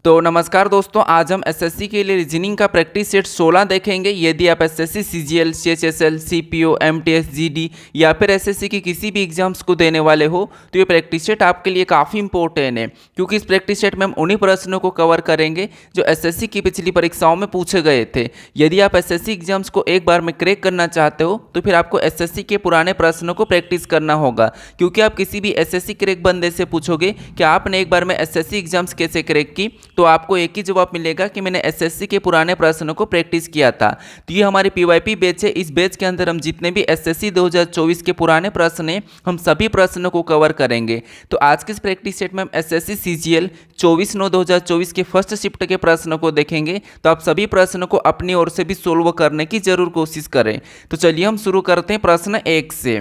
तो नमस्कार दोस्तों, आज हम एसएससी के लिए रीजनिंग का प्रैक्टिस सेट 16 देखेंगे। यदि आप SSC CGL, CHSL, CPO, MTS, GD या फिर एसएससी की किसी भी एग्जाम्स को देने वाले हो तो ये प्रैक्टिस सेट आपके लिए काफ़ी इंपॉर्टेंट है, क्योंकि इस प्रैक्टिस सेट में हम उन्हीं प्रश्नों को कवर करेंगे जो एसएससी की पिछली परीक्षाओं में पूछे गए थे। यदि आप एसएससी एग्जाम्स को एक बार में क्रैक करना चाहते हो तो फिर आपको एसएससी के पुराने प्रश्नों को प्रैक्टिस करना होगा, क्योंकि आप किसी भी एसएससी क्रैक बंदे से पूछोगे कि आपने एक बार में एसएससी एग्जाम्स कैसे क्रैक की, तो आपको एक ही जवाब मिलेगा कि मैंने एसएससी के पुराने प्रश्नों को प्रैक्टिस किया था। तो ये हमारी पीवाईपी बैच है। इस बैच के अंदर हम जितने भी एसएससी 2024 के पुराने प्रश्न हैं, हम सभी प्रश्नों को कवर करेंगे। तो आज के इस प्रैक्टिस सेट में हम एसएससी सीजीएल 24/9/2024 के फर्स्ट शिफ्ट के प्रश्नों को देखेंगे। तो आप सभी प्रश्नों को अपनी ओर से भी सोल्व करने की जरूर कोशिश करें। तो चलिए हम शुरू करते हैं प्रश्न 1 से।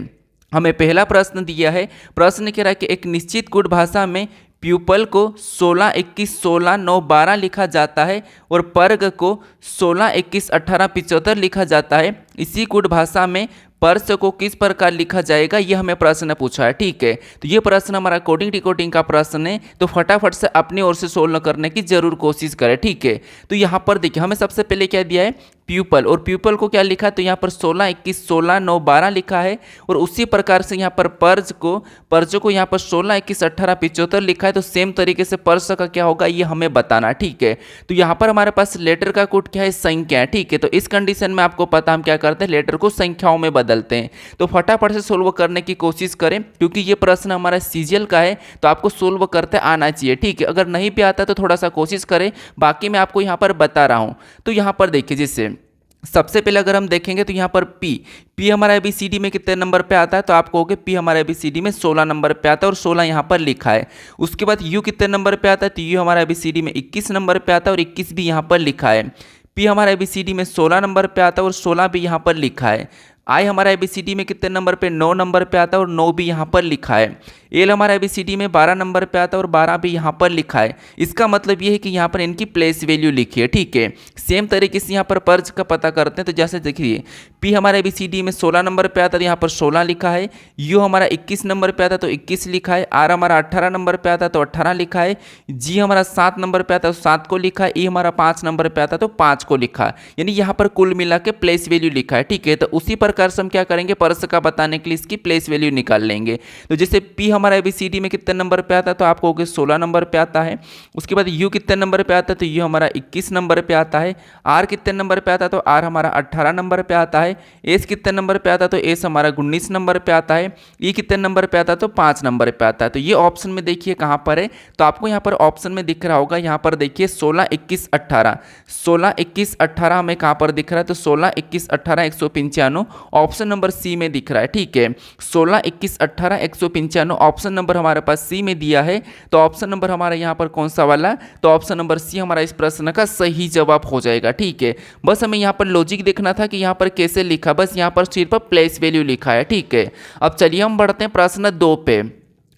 हमें पहला प्रश्न दिया है। प्रश्न कह रहा है कि एक निश्चित गुण भाषा में प्यूपल को 16, 21, 16, 9, 12 लिखा जाता है और पर्ग को 16, 21, 18, 75 लिखा जाता है। इसी गुण भाषा में पर्स को किस प्रकार लिखा जाएगा, ये हमें प्रश्न पूछा है। ठीक है, तो ये प्रश्न हमारा कोडिंग डिकोडिंग का प्रश्न है, तो फटाफट से अपनी ओर से सोल्व करने की जरूर कोशिश करें। ठीक है, तो यहाँ पर देखिए हमें सबसे पहले क्या दिया है, प्यूपल, और प्यूपल को क्या लिखा है, तो यहाँ पर 16, 21, 16, 9, 12 लिखा है। और उसी प्रकार से यहाँ पर पर्ज को यहाँ पर 16, 21, 18, 75 लिखा है। तो सेम तरीके से पर्स का क्या होगा ये हमें बताना। ठीक है, तो यहाँ पर हमारे पास लेटर का कोड क्या है, संख्या है। ठीक है, तो इस कंडीशन में आपको पता हम क्या करते हैं, लेटर को संख्याओं में बदलते हैं। तो फटाफट से सोल्व करने की कोशिश करें, क्योंकि ये प्रश्न हमारा सीजीएल का है, तो आपको सोल्व करते आना चाहिए। ठीक है, अगर नहीं भी आता तो थोड़ा सा कोशिश करें, बाकी मैं आपको यहाँ पर बता रहा हूँ। तो यहाँ पर देखिए, जैसे सबसे पहले अगर हम देखेंगे तो यहाँ पर पी हमारा एबीसीडी में कितने नंबर पे आता है, तो आप कहोगे पी हमारा एबीसीडी में 16 नंबर पे आता है और 16 यहाँ पर लिखा है। उसके बाद यू कितने नंबर पे आता है, तो यू हमारा एबीसीडी में 21 नंबर पे आता है और 21 भी यहाँ पर लिखा है। पी हमारा एबीसीडी में 16 नंबर पे आता है और 16 भी यहाँ पर लिखा है। आई हमारा एबीसीडी में कितने नंबर पे, 9 नंबर पे आता है और 9 भी यहाँ पर लिखा है। एल हमारा एबीसीडी में 12 नंबर पे आता है और 12 भी यहाँ पर लिखा है। इसका मतलब ये है कि यहाँ पर इनकी प्लेस वैल्यू लिखी है। ठीक है, सेम तरीके से यहाँ पर पर्ज का पता करते हैं। तो जैसे देखिए, पी हमारा एबीसीडी में 16 नंबर पे आता है, यहाँ पर 16 लिखा है। यू हमारा 21 नंबर पे आता है तो 21 लिखा है। आर हमारा 18 नंबर पे आता है तो 18 लिखा है। जी हमारा 7 नंबर पे आता है तो 7 को लिखा है। ई हमारा 5 नंबर पे आता है तो 5 को लिखा है, यानी यहाँ पर कुल मिला के प्लेस वैल्यू लिखा है। ठीक है, तो उसी प्रकार से हम क्या करेंगे, पर्स का बताने के लिए इसकी प्लेस वैल्यू निकाल लेंगे। तो जैसे पी हमारा एबीसीडी में कितने नंबर पे आता है, तो आप कहोगे 16 नंबर पे आता है। उसके बाद यू कितने नंबर पे आता है, तो यू हमारा 21 नंबर पे आता है। आर कितने नंबर पे आता है, तो आर हमारा 18 नंबर पे आता है। एस कितने नंबर पे आता है, तो एस हमारा 19 नंबर पे आता है। ई कितने नंबर पे आता है, तो 5 नंबर पे आता है। तो ये ऑप्शन में देखिए कहाँ पर है, तो आपको यहाँ पर ऑप्शन में दिख रहा होगा, यहाँ पर देखिए 16, 21, 18, 16, 21, 18 हमें कहाँ पर दिख रहा है, तो 16, 21, 18, 195 ऑप्शन नंबर सी में दिख रहा है। ठीक है, 16, 21, 18, 195 ऑप्शन नंबर हमारे पास सी में दिया है। तो ऑप्शन नंबर हमारा यहाँ पर कौन सा वाला, तो ऑप्शन नंबर सी हमारा इस प्रश्न का सही जवाब हो जाएगा। ठीक है, बस हमें यहाँ पर लॉजिक देखना था कि यहाँ पर कैसे लिखा, बस यहाँ पर सिर्फ प्लेस वैल्यू लिखा है। ठीक है, अब चलिए हम बढ़ते हैं प्रश्न 2 पे।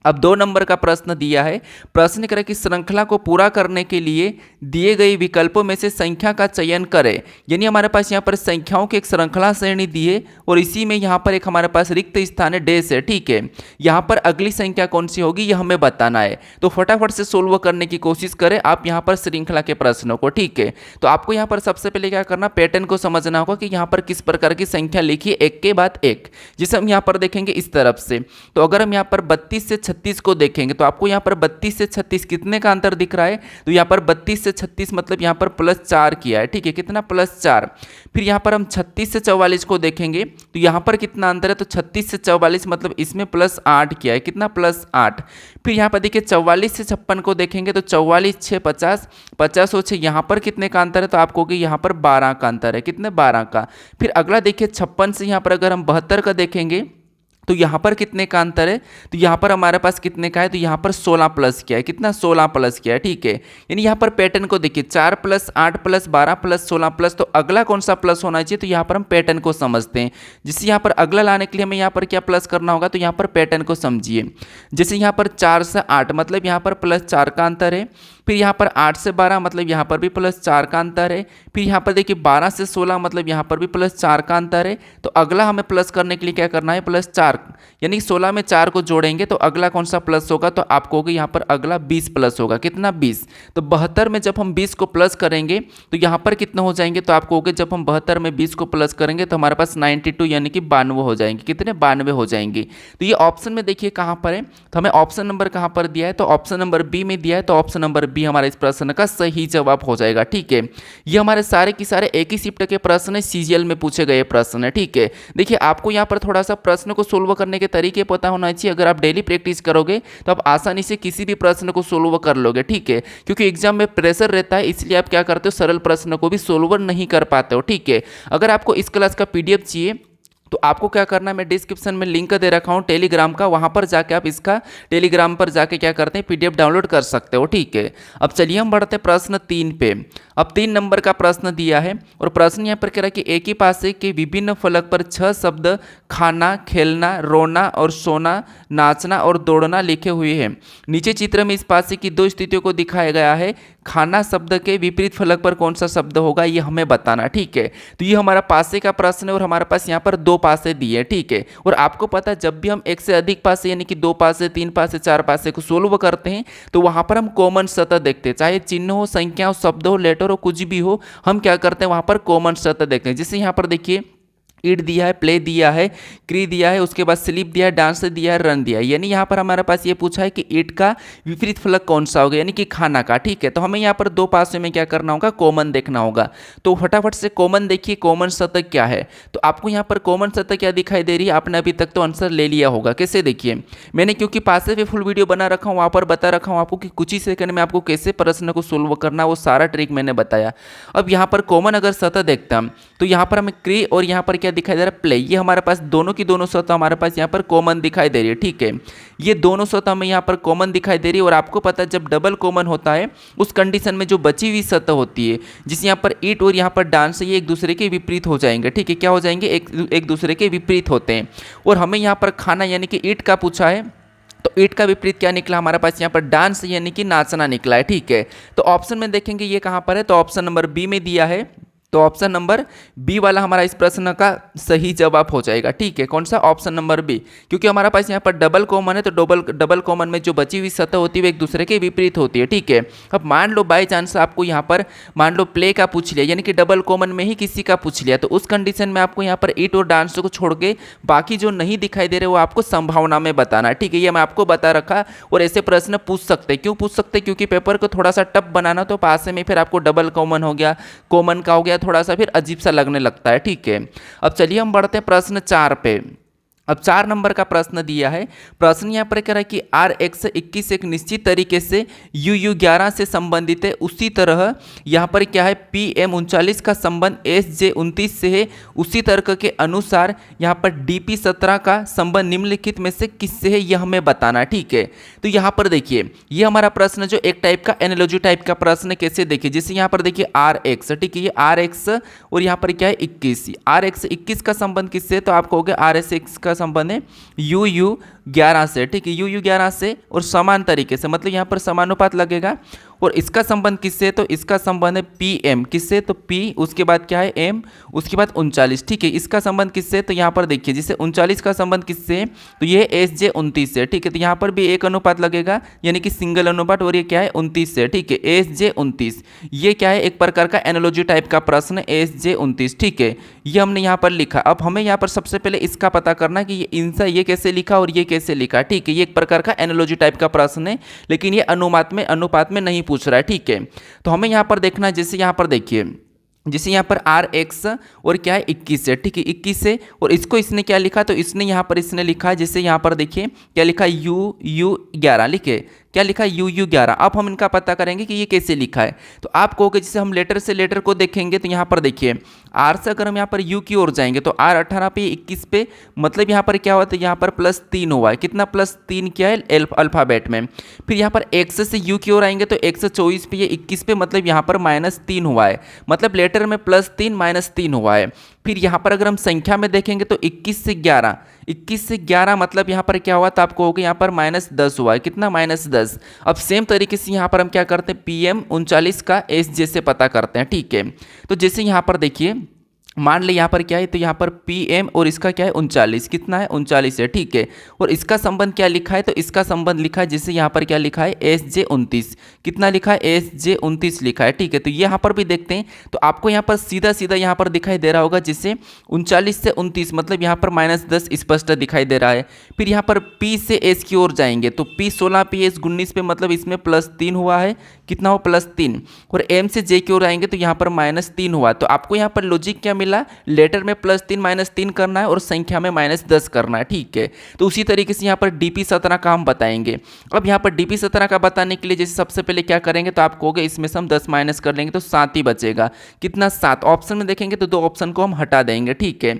अब 2 नंबर का प्रश्न दिया है। प्रश्न करें कि श्रृंखला को पूरा करने के लिए दिए गए विकल्पों में से संख्या का चयन करें। यानी हमारे पास यहाँ पर संख्याओं की एक श्रृंखला श्रेणी दी है और इसी में यहाँ पर एक हमारे पास रिक्त स्थान है, डैश है। ठीक है, यहाँ पर अगली संख्या कौन सी होगी ये हमें बताना है। तो फटाफट से सोल्व करने की कोशिश करें आप यहाँ पर श्रृंखला के प्रश्नों को। ठीक है, तो आपको यहाँ पर सबसे पहले क्या करना, पैटर्न को समझना होगा कि यहाँ पर किस प्रकार की संख्या लिखी है, एक के बाद एक। जिसे हम यहाँ पर देखेंगे इस तरफ से, तो अगर हम यहाँ पर 32 से 36 को देखेंगे तो आपको यहाँ पर 32 से 36 कितने का अंतर दिख रहा है, तो यहाँ पर 32 से 36 मतलब यहाँ पर +4 किया है। ठीक है, कितना, +4। फिर यहाँ पर हम 36 से 44 को देखेंगे तो यहाँ पर कितना अंतर है, तो 36 से 44 मतलब इसमें +8 किया है, कितना, +8। फिर यहाँ पर देखिए 44 से 56 को देखेंगे तो 44, 6, 50, 50 और 6 यहाँ पर कितने का अंतर है, तो आपको यहाँ पर 12 का अंतर है, कितने, 12 का। फिर अगला देखिए 56 से यहाँ पर अगर हम 72 का देखेंगे तो यहाँ पर कितने का अंतर है, तो यहाँ पर हमारे पास कितने का है, तो यहाँ पर 16 प्लस किया है, कितना, 16 प्लस किया है। ठीक है, यानी यहाँ पर पैटर्न को देखिए 4 + 8 + 12 + 16 प्लस, तो अगला कौन सा प्लस होना चाहिए, तो यहाँ पर हम पैटर्न को समझते हैं। जिससे यहाँ पर अगला लाने के लिए हमें यहाँ पर क्या प्लस करना होगा, तो यहाँ पर पैटर्न को समझिए। जैसे यहाँ पर 4 से 8 मतलब यहाँ पर +4 का अंतर है। फिर यहाँ पर 8 से 12 मतलब यहाँ पर भी +4 का अंतर है। फिर यहाँ पर देखिए 12 से 16 मतलब यहाँ पर भी +4 का अंतर है। तो अगला हमें प्लस करने के लिए क्या करना है, +4 4, यानी 16 में 4 को जोड़ेंगे तो अगला कौन सा प्लस होगा, तो आपको होगा यहाँ पर अगला 20 प्लस होगा। कितना 20, तो 72 में जब हम 20 को प्लस करेंगे तो यहाँ पर कितना हो जाएंगे, तो आपको होगा जब हम 72 में 20 को प्लस करेंगे तो हमारे पास 92 यानी कि 92 हो जाएंगे। कितने 92 हो जाएंगे। तो ये ऑप्शन में देखिए कहाँ पर है, तो हमें ऑप्शन नंबर कहाँ पर दिया है, तो ऑप्शन नंबर बी में दिया है। तो ऑप्शन नंबर बी हमारा इस प्रश्न का सही जवाब हो जाएगा। ठीक है, ये हमारे सारे के सारे एक ही शिफ्ट के प्रश्न है, सीजीएल में पूछे गए प्रश्न है। ठीक है, देखिए आपको यहाँ पर थोड़ा सा प्रश्न को सोल्व करने के तरीके पता होना चाहिए। अगर आप डेली प्रैक्टिस करोगे तो आप आसानी से किसी भी प्रश्न को सोल्व कर लोगे। ठीक है, क्योंकि एग्जाम में प्रेशर रहता है, इसलिए आप क्या करते हो, सरल प्रश्न को भी सोल्व नहीं कर पाते हो। ठीक है, अगर आपको इस क्लास का पीडीएफ चाहिए तो आपको क्या करना है, मैं डिस्क्रिप्शन में लिंक दे रखा हूँ टेलीग्राम का, वहाँ पर जाके आप इसका टेलीग्राम पर जाके क्या करते हैं, पीडीएफ डाउनलोड कर सकते हो। ठीक है, अब चलिए हम बढ़ते हैं प्रश्न 3 पे। अब 3 नंबर का प्रश्न दिया है और प्रश्न यहाँ पर कह रहा है कि एक ही पासे के विभिन्न फलक पर 6 शब्द खाना, खेलना, रोना और सोना, नाचना और दौड़ना लिखे हुए हैं। नीचे चित्र में इस पासे की 2 स्थितियों को दिखाया गया है। खाना शब्द के विपरीत फलक पर कौन सा शब्द होगा, ये हमें बताना। ठीक है, तो ये हमारा पासे का प्रश्न है और हमारे पास यहाँ पर 2 पासे दिए। ठीक है, और आपको पता है जब भी हम एक से अधिक पासे यानी कि 2 पासे, 3 पासे, 4 पासे को सोल्व करते हैं तो वहाँ पर हम कॉमन सतह देखते हैं, चाहे चिन्ह हो, संख्या हो, शब्द हो, लेटर हो, कुछ भी हो, हम क्या करते हैं वहाँ पर कॉमन सतह देखते हैं। जैसे यहाँ पर देखिए ईट दिया है, प्ले दिया है, क्री दिया है, उसके बाद स्लीप दिया है, डांस दिया है, रन दिया है। यानी यहाँ पर हमारे पास ये पूछा है कि ईट का विपरीत फलक कौन सा होगा, यानी कि खाना का। ठीक है, तो हमें यहाँ पर 2 पासों में क्या करना होगा, कॉमन देखना होगा। तो फटाफट से कॉमन देखिए, कॉमन सतह क्या है। तो आपको यहाँ पर कॉमन सतह क्या दिखाई दे रही है, आपने अभी तक तो आंसर ले लिया होगा। कैसे देखिए, मैंने क्योंकि पासे पे फुल वीडियो बना रखा हूँ, वहाँ पर बता रखा हूँ आपको कि कुछ ही सेकंड में आपको कैसे प्रश्न को सोल्व करना, वो सारा ट्रिक मैंने बताया। अब यहाँ पर कॉमन अगर सतह देखते हम तो यहाँ पर हमें क्री और यहाँ पर क्या दिखाई दे रहा है, प्ले, ये हमारे पास दोनों की दोनों सतह हमारे पास यहाँ पर कॉमन दिखाई दे रही है। ठीक है, ये दोनों सतह हमें यहाँ पर कॉमन दिखाई दे रही है और आपको पता है जब डबल कॉमन होता है उस कंडीशन में जो बची हुई सतह होती है, जिस यहाँ पर ईट और यहाँ पर डांस, ये एक दूसरे के विपरीत हो जाएंगे। ठीक है, क्या हो जाएंगे, एक दूसरे के विपरीत होते हैं। और हमें यहाँ पर खाना यानी कि ईट का पूछा है, तो ईट का विपरीत क्या निकला हमारे पास, यहाँ पर डांस यानी कि नाचना निकला है। ठीक है, तो ऑप्शन में देखेंगे ये कहाँ पर है, तो ऑप्शन नंबर बी में दिया है। तो ऑप्शन नंबर बी वाला हमारा इस प्रश्न का सही जवाब हो जाएगा। ठीक है, कौन सा, ऑप्शन नंबर बी, क्योंकि हमारे पास यहाँ पर डबल कॉमन है, तो डबल कॉमन में जो बची हुई सतह होती है वो एक दूसरे के विपरीत होती है। ठीक है, अब मान लो बाई चांस आपको यहाँ पर मान लो प्ले का पूछ लिया, यानी कि डबल कॉमन में ही किसी का पूछ लिया, तो उस कंडीशन में आपको यहाँ पर ईट और डांस को छोड़ के बाकी जो नहीं दिखाई दे रहे वो आपको संभावना में बताना है। ठीक है, ये मैं आपको बता रखा, और ऐसे प्रश्न पूछ सकते हैं। क्यों पूछ सकते हैं, क्योंकि पेपर को थोड़ा सा टफ बनाना, तो पास में फिर आपको डबल कॉमन हो गया, कॉमन का हो गया, थोड़ा सा फिर अजीब सा लगने लगता है। ठीक है, अब चलिए हम बढ़ते हैं प्रश्न 4 पे। अब 4 नंबर का प्रश्न दिया है। प्रश्न यहाँ पर कह रहा है कि RX21 एक निश्चित तरीके से UU11 से संबंधित है, उसी तरह यहाँ पर क्या है PM39 का संबंध SJ29 से है, उसी तर्क के अनुसार यहाँ पर DP17 का संबंध निम्नलिखित में से किससे है, यह हमें बताना है। ठीक है, तो यहाँ पर देखिए ये हमारा प्रश्न जो एक टाइप का एनालॉजी टाइप का प्रश्न, कैसे देखिए, जैसे यहाँ पर देखिए RX, ठीक है, ये RX और यहाँ पर क्या है 21, RX21 का संबंध किससे, तो आपको हो गया RS का संबंध है UU11 से। ठीक है, UU11 से और समान तरीके से, मतलब यहाँ पर समानुपात लगेगा। और इसका संबंध किससे, तो इसका संबंध है PM किससे, तो P उसके बाद क्या है M, उसके बाद 39। ठीक है, इसका संबंध किससे, तो यहाँ पर देखिए जैसे 39 का संबंध किससे है, तो ये SJ29 से। ठीक है, तो यहाँ पर भी एक अनुपात लगेगा, यानी कि सिंगल अनुपात, और ये क्या है 29 से। ठीक है, SJ29 ये क्या है, एक प्रकार का एनालॉजी टाइप का प्रश्न SJ29। ठीक है, ये हमने यहाँ पर लिखा। अब हमें यहाँ पर सबसे पहले इसका पता करना कि ये कैसे लिखा और ये कैसे लिखा। ठीक है, ये एक प्रकार का एनालॉजी टाइप का प्रश्न है, लेकिन ये अनुपात में नहीं पूछ रहा है। ठीक है, तो हमें यहाँ पर देखना है, जैसे यहाँ पर देखिए जैसे यहाँ पर RX और क्या है 21 है। ठीक है, 21 है, और इसको इसने क्या लिखा, तो इसने यहाँ पर इसने लिखा, जैसे यहाँ पर देखिए क्या लिखा, UU11 लिखे, क्या लिखा UU11। अब हम इनका पता करेंगे कि ये कैसे लिखा है। तो आप कहोगे जैसे हम लेटर से लेटर को देखेंगे, तो यहाँ पर देखिए R से अगर हम यहाँ पर U की ओर जाएंगे तो R18 पे 21 पे, मतलब यहाँ पर क्या हुआ, तो यहाँ पर +3 हुआ है। कितना +3 क्या है अल्फ़ाबेट में। फिर यहाँ पर X से U की ओर आएंगे तो X24 पे, ये 21 पे, मतलब यहाँ पर -3 हुआ है, मतलब लेटर में +3 -3 हुआ है। फिर यहाँ पर अगर हम संख्या में देखेंगे तो 21 से 11 मतलब यहाँ पर क्या हुआ, तो आपको होगा यहाँ पर -10 हुआ है। कितना, -10। अब सेम तरीके से यहाँ पर हम क्या करते हैं PM39 का SJ से पता करते हैं। ठीक है, तो जैसे यहाँ पर देखिए मान ले यहाँ पर क्या है, तो यहाँ पर PM और इसका क्या है 39, कितना है 39 है, ठीक है। और इसका संबंध क्या लिखा है, तो इसका संबंध लिखा है जिसे यहाँ पर क्या लिखा है SJ 29, कितना लिखा है SJ 29 लिखा है, ठीक है। तो यहाँ पर भी देखते हैं, तो आपको यहाँ पर सीधा सीधा यहाँ पर दिखाई दे रहा होगा जिससे 39 से 29 मतलब यहाँ पर -10 स्पष्ट दिखाई दे रहा है। फिर यहाँ पर P से S की ओर जाएंगे तो P 16 P S 19 पे मतलब इसमें +3 हुआ है, कितना हो +3। और M से J की ओर आएंगे तो यहाँ पर -3 हुआ। तो आपको यहाँ पर लॉजिक क्या मिला, लेटर में +3 -3 करना है और संख्या में -10 करना है, ठीक है। तो उसी तरीके से यहाँ पर DP 17 का हम बताएंगे। अब यहाँ पर DP 17 का बताने के लिए जैसे सबसे पहले क्या करेंगे, तो आप कहोगे इसमें से हम 10 माइनस कर लेंगे तो 7 ही बचेगा, कितना 7। ऑप्शन में देखेंगे तो 2 ऑप्शन को हम हटा देंगे, ठीक है।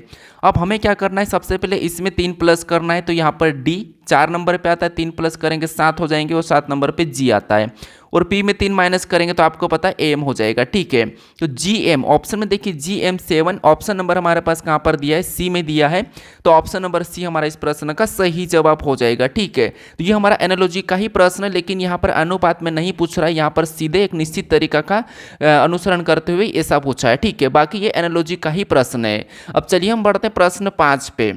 अब हमें क्या करना है, सबसे पहले इसमें 3 प्लस करना है, तो यहाँ पर D 4 नंबर पे आता है, 3 प्लस करेंगे 7 हो जाएंगे और 7 नंबर पे G आता है। और P में 3 माइनस करेंगे तो आपको पता है AM हो जाएगा, ठीक है। तो GM ऑप्शन में देखिए GM 7 ऑप्शन नंबर हमारे पास कहाँ पर दिया है, C में दिया है। तो ऑप्शन नंबर C हमारा इस प्रश्न का सही जवाब हो जाएगा, ठीक है। तो ये हमारा एनालॉजी का ही प्रश्न है, लेकिन यहाँ पर अनुपात में नहीं पूछ रहा है, यहाँ पर सीधे एक निश्चित तरीका का अनुसरण करते हुए ऐसा पूछा है, ठीक है। बाकी ये एनालॉजी का ही प्रश्न है। अब चलिए हम बढ़ते हैं प्रश्न 5 पे।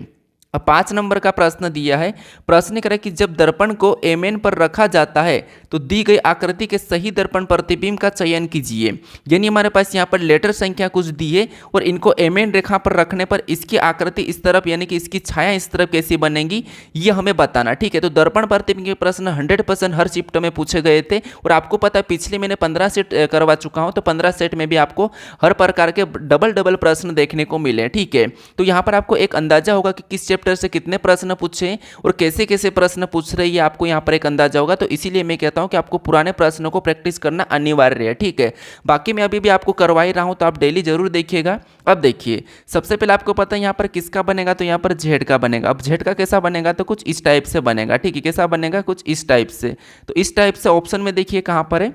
अब 5 नंबर का प्रश्न दिया है, प्रश्न करें कि जब दर्पण को MN पर रखा जाता है तो दी गई आकृति के सही दर्पण प्रतिबिंब का चयन कीजिए। यानी हमारे पास यहाँ पर लेटर संख्या कुछ दी है और इनको MN रेखा पर रखने पर इसकी आकृति इस तरफ यानी कि इसकी छाया इस तरफ कैसी बनेगी ये हमें बताना, ठीक है। तो दर्पण प्रतिबिंब के प्रश्न 100% हर शिफ्ट में पूछे गए थे और आपको पता है पिछले मैंने 15 सेट करवा चुका हूँ, तो 15 सेट में भी आपको हर प्रकार के डबल प्रश्न देखने को मिले, ठीक है। तो यहाँ पर आपको एक अंदाजा होगा कि किस चैप्टर से कितने प्रश्न पूछे और कैसे कैसे प्रश्न पूछ रहे हैं, आपको यहाँ पर एक अंदाजा होगा। तो इसीलिए मैं कहता हूँ कि आपको पुराने प्रश्नों को प्रैक्टिस करना अनिवार्य है, ठीक है। बाकी मैं अभी भी आपको करवा ही रहा हूँ, तो आप डेली जरूर देखिएगा। अब देखिए सबसे पहले आपको पता है यहाँ पर किसका बनेगा, तो यहाँ पर Z का बनेगा। अब Z का कैसा बनेगा, तो कुछ इस टाइप से बनेगा, ठीक है। कैसा बनेगा, कुछ इस टाइप से। तो इस टाइप से ऑप्शन में देखिए कहाँ पर है,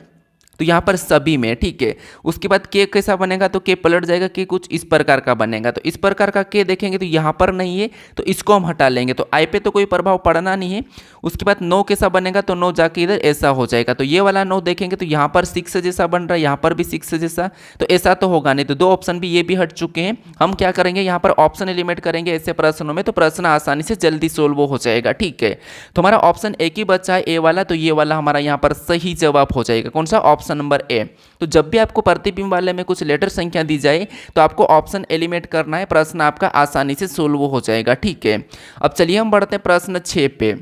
तो यहाँ पर सभी में, ठीक है। उसके बाद के कैसा बनेगा, तो के पलट जाएगा, के कुछ इस प्रकार का बनेगा। तो इस प्रकार का के देखेंगे तो यहाँ पर नहीं है, तो इसको हम हटा लेंगे, तो आई पे तो कोई प्रभाव पड़ना नहीं है। उसके बाद 9 कैसा बनेगा, तो 9 जाके इधर ऐसा हो जाएगा। तो ये वाला 9 देखेंगे तो यहाँ पर 6 जैसा बन रहा है, यहाँ पर भी 6 जैसा, तो ऐसा तो होगा नहीं। तो 2 ऑप्शन भी ये भी हट चुके हैं। हम क्या करेंगे, यहाँ पर ऑप्शन एलिमिनेट करेंगे ऐसे प्रश्नों में, तो प्रश्न आसानी से जल्दी सोल्व हो जाएगा, ठीक है। तो हमारा ऑप्शन एक ही बचा है ए वाला, तो ये वाला हमारा यहाँ पर सही जवाब हो जाएगा। कौन सा, ऑप्शन नंबर ए। तो जब भी आपको प्रतिबिंब वाले में कुछ लेटर संख्या दी जाए तो आपको ऑप्शन एलिमिनेट करना है, प्रश्न आपका आसानी से सोल्व हो जाएगा, ठीक है। अब चलिए हम बढ़ते हैं प्रश्न 6 पे।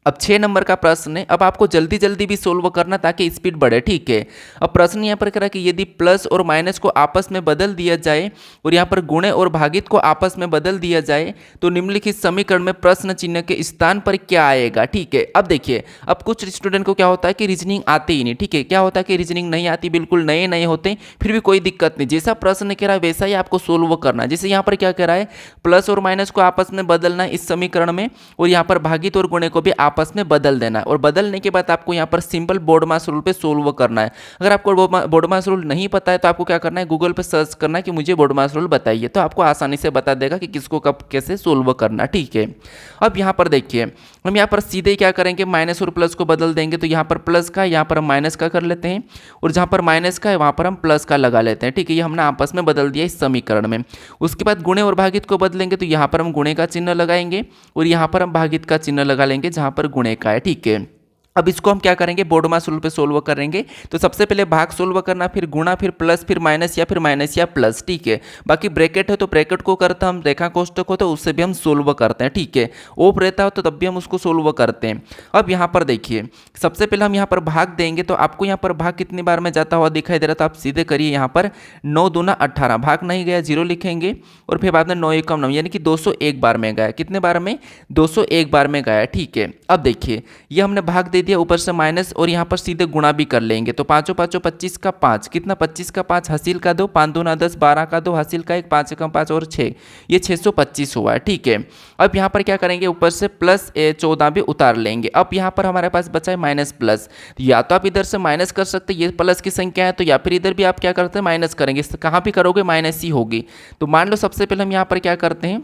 अब 6 नंबर का प्रश्न है, अब आपको जल्दी जल्दी भी सोल्व करना ताकि स्पीड बढ़े, ठीक है। अब प्रश्न यहाँ पर करा कि यदि प्लस और माइनस को आपस में बदल दिया जाए और यहाँ पर गुणे और भागित को आपस में बदल दिया जाए तो निम्नलिखित समीकरण में प्रश्न चिन्ह के स्थान पर क्या आएगा, ठीक है। अब देखिए, अब कुछ स्टूडेंट को क्या होता है कि रीजनिंग आती ही नहीं, ठीक है। क्या होता है कि रीजनिंग नहीं आती, बिल्कुल नए नए होते, फिर भी कोई दिक्कत नहीं, जैसा प्रश्न कह रहा है वैसा ही आपको सोल्व करना है। जैसे यहाँ पर क्या कह रहा है, प्लस और माइनस को आपस में बदलना इस समीकरण में और यहाँ पर भागित और गुणे को भी आपस में बदल देना है। और बदलने के बाद आपको यहाँ पर सिंपल बोर्डमास रूल पे सोल्व करना है। अगर आपको बोर्डमास रूल नहीं पता है तो आपको क्या करना है, गूगल पे सर्च करना है कि मुझे बोर्डमास रूल बताइए, तो आपको आसानी से बता देगा कि किसको कब कैसे सोल्व करना, ठीक है। अब यहाँ पर देखिए, हम यहाँ पर सीधे क्या करेंगे, माइनस और प्लस को बदल देंगे। तो यहाँ पर प्लस का यहाँ पर हम माइनस का कर लेते हैं और जहाँ पर माइनस का है वहाँ पर हम प्लस का लगा लेते हैं, ठीक है। ये हमने आपस में बदल दिया इस समीकरण में। उसके बाद गुणे और भागित को बदलेंगे, तो यहाँ पर हम गुणे का चिन्ह लगाएंगे और यहाँ पर हम भागित का चिन्ह लगा लेंगे जहाँ पर गुणे का है, ठीक है। अब इसको हम क्या करेंगे, बोर्डमास रूल पे सोल्व करेंगे। तो सबसे पहले भाग सोल्व करना, फिर गुणा, फिर प्लस, फिर माइनस या प्लस, ठीक है। बाकी ब्रैकेट है तो ब्रैकेट को करता हम, रेखा कोष्टक हो तो उससे भी हम सोल्व करते हैं, ठीक है। ओप रहता हो तो तब भी हम उसको सोल्व करते हैं। अब यहाँ पर देखिए, सबसे पहले हम यहाँ पर भाग देंगे, तो आपको यहाँ पर भाग कितनी बार में जाता हुआ दिखाई दे रहा, तो आप सीधे करिए यहाँ पर 9 दूना 18, भाग नहीं गया 0 लिखेंगे और फिर बाद में 9 एकम 9 यानी कि 201 बार में गया। कितने बार में, 201 बार में गया, ठीक है। अब देखिए, ये हमने भाग दे दिया, ऊपर से माइनस और यहाँ पर सीधे गुणा भी कर लेंगे। तो 5 5 25 का 5, कितना 25 का 5, हासिल का 2, 5 दूना 10, 12 का 2, हासिल का 1, 5 एकम 5 और 6, ये 625 हुआ है, ठीक है। अब यहाँ पर क्या करेंगे, ऊपर से प्लस 14 भी उतार लेंगे। अब यहाँ पर हमारे पास बचा है माइनस प्लस, या तो आप इधर से माइनस कर सकते हैं, ये प्लस की संख्या है, तो या फिर इधर भी आप क्या करते हैं, माइनस करेंगे। कहाँ भी करोगे माइनस ही होगी। तो मान लो सबसे पहले हम यहाँ पर क्या करते हैं,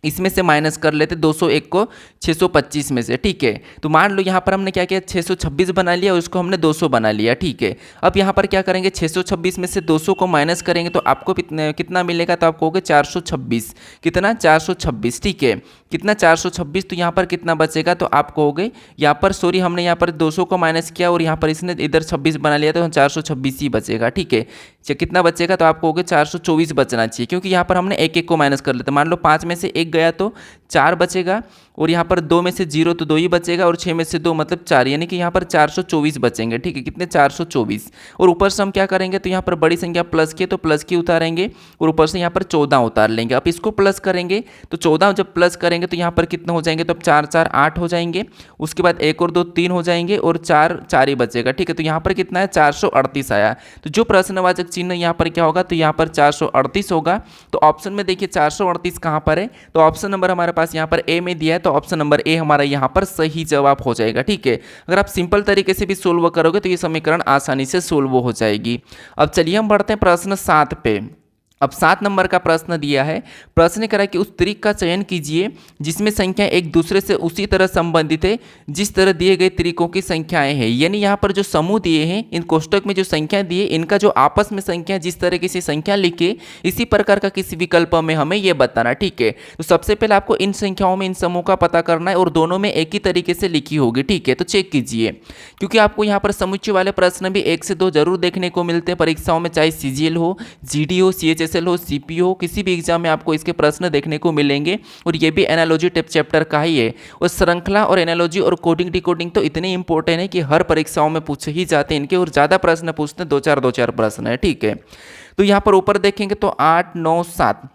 इसमें से माइनस कर लेते 201 को 625 में से, ठीक है। तो मान लो यहाँ पर हमने क्या किया, 626 बना लिया और उसको हमने 200 बना लिया, ठीक है। अब यहाँ पर क्या करेंगे, 626 में से 200 को माइनस करेंगे तो आपको कितना मिलेगा, तो आपको होगा 426। कितना, 426, ठीक है। कितना, 426। तो यहाँ पर कितना बचेगा, तो आपको हो गए यहाँ पर, सॉरी हमने यहाँ पर 200 को माइनस किया और यहाँ पर इसने इधर 26 बना लिया तो 426 ही बचेगा, ठीक है। कितना बचेगा, तो आपको हो गया 424 बचना चाहिए, क्योंकि यहाँ पर हमने एक एक को माइनस कर लेते। मान लो 5 में से एक गया तो 4 बचेगा, और यहाँ पर 2 में से 0 तो 2 ही बचेगा, और 6 में से 2 मतलब 4, यानी कि यहाँ पर 424 बचेंगे, ठीक है। कितने, 424। और ऊपर से हम क्या करेंगे, तो यहाँ पर बड़ी संख्या प्लस की, तो प्लस की उतारेंगे और ऊपर से यहाँ पर 14 उतार लेंगे। अब इसको प्लस करेंगे तो 14 जब प्लस करेंगे तो यहाँ पर कितने हो जाएंगे, तो अब 4 4 8 हो जाएंगे। उसके बाद 1 और 2 3 हो जाएंगे और 4 4 ही बचेगा, ठीक है। तो यहाँ पर कितना है, 438 आया। तो जो प्रश्नवाचक चिन्ह यहाँ पर क्या होगा, तो यहाँ पर 438 होगा। तो ऑप्शन में देखिए 438 कहाँ पर है, तो ऑप्शन नंबर हमारे पास यहाँ पर ए में दिया है, तो ऑप्शन नंबर ए हमारा यहाँ पर सही जवाब हो जाएगा, ठीक है। अगर आप सिंपल तरीके से भी सोल्व करोगे तो ये समीकरण आसानी से सोल्व हो जाएगी। अब चलिए हम बढ़ते हैं प्रश्न 7 पे। अब 7 नंबर का प्रश्न दिया है। प्रश्न करा कि उस त्रिक का चयन कीजिए जिसमें संख्या एक दूसरे से उसी तरह संबंधित है जिस तरह दिए गए त्रिकों की संख्याएं हैं। यानी यहाँ पर जो समूह दिए हैं, इन कोष्टक में जो संख्या दी है, इनका जो आपस में संख्या जिस तरह की संख्या लिखे, इसी प्रकार का किसी विकल्प में हमें यह बताना, ठीक है। तो सबसे पहले आपको इन संख्याओं में इन समूह का पता करना है और दोनों में एक ही तरीके से लिखी होगी, ठीक है। तो चेक कीजिए, क्योंकि आपको यहाँ पर समुच्चय वाले प्रश्न भी 1 से 2 जरूर देखने को मिलते हैं परीक्षाओं में, चाहे CGL हो, GD हो, CHSL हो, CPO हो, किसी भी एग्जाम में आपको इसके प्रश्न देखने को मिलेंगे। और ये भी एनालॉजी टिप चैप्टर का ही है। और श्रृंखला और एनालॉजी और कोडिंग डिकोडिंग तो इतने इंपॉर्टेंट है कि हर परीक्षाओं में पूछे ही जाते हैं इनके, और ज़्यादा प्रश्न पूछते हैं, 2-4 प्रश्न है, ठीक है। तो यहाँ पर ऊपर देखेंगे तो 8 9 7